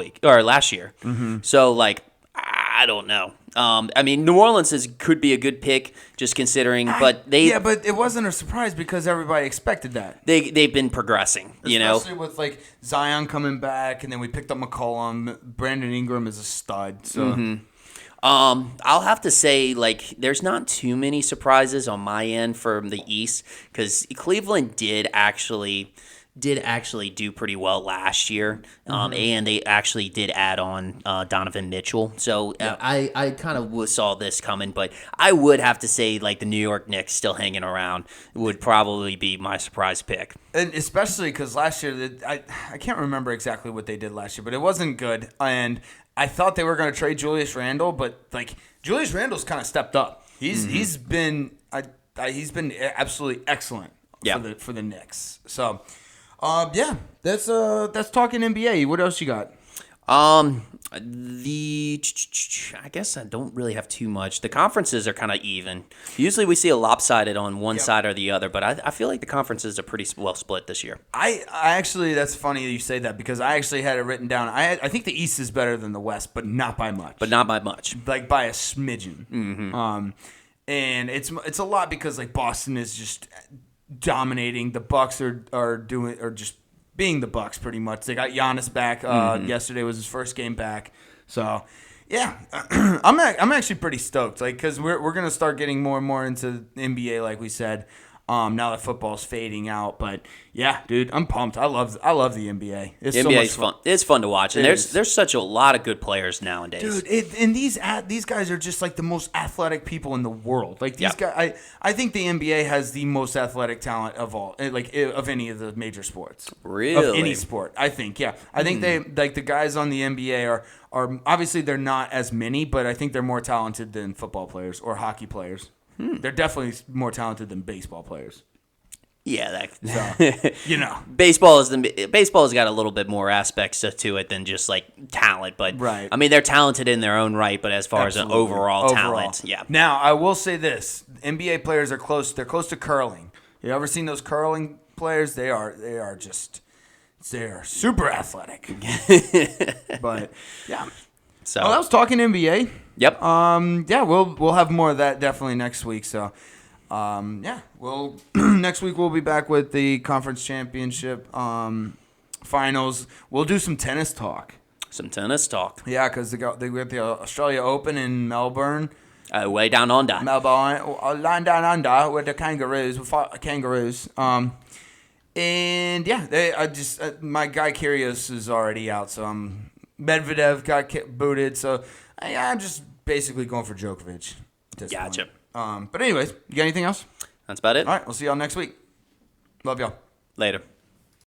year. Mm-hmm. So, like, I don't know. I mean, New Orleans could be a good pick, just considering, but but it wasn't a surprise because everybody expected that. They've been progressing, Especially with like Zion coming back, and then we picked up McCollum. Brandon Ingram is a stud. So. Mm-hmm. I'll have to say, like, there's not too many surprises on my end from the East because Cleveland did actually do pretty well last year, and they actually did add on Donovan Mitchell. So I kind of saw this coming, but I would have to say, like, the New York Knicks still hanging around would probably be my surprise pick. And especially because last year, I can't remember exactly what they did last year, but it wasn't good. And I thought they were going to trade Julius Randle, but like Julius Randle's kind of stepped up. He's been absolutely excellent for the Knicks. So. That's talking NBA. What else you got? I guess I don't really have too much. The conferences are kind of even. Usually we see a lopsided on one side or the other, but I feel like the conferences are pretty well split this year. I actually, that's funny that you say that because I actually had it written down. I think the East is better than the West, but not by much. Like by a smidgen. Mm-hmm. And it's a lot because like Boston is just dominating. The Bucks are just being the Bucks pretty much. They got Giannis back. Yesterday was his first game back. So yeah, I'm actually pretty stoked. Like because we're gonna start getting more and more into the NBA, like we said. Now that football's fading out, but yeah, dude, I'm pumped. I love the NBA. It's NBA so much is fun. It's fun to watch, and there's such a lot of good players nowadays. Dude, and these guys are just like the most athletic people in the world. Like these guys, I think the NBA has the most athletic talent of all, like of any of the major sports. Really, of any sport, I think. Yeah, I think they like the guys on the NBA are obviously they're not as many, but I think they're more talented than football players or hockey players. They're definitely more talented than baseball players. Yeah, Baseball baseball's got a little bit more aspects to it than just like talent, but right. I mean they're talented in their own right, but as far as an overall talent, yeah. Now I will say this: NBA players are close. They're close to curling. You ever seen those curling players? They are super athletic. But yeah. So I was talking NBA. Yep. We'll have more of that definitely next week. So, next week we'll be back with the conference championship finals. We'll do some tennis talk. Yeah, because they got the Australia Open in Melbourne. Way down under. Melbourne, line down under with the Kangaroos. We fought Kangaroos. And yeah, my guy Kyrgios is already out, so Medvedev got booted, so I'm just basically going for Djokovic at this Gotcha. point. But anyways, you got anything else? That's about it. All right, we'll see y'all next week. Love y'all. Later.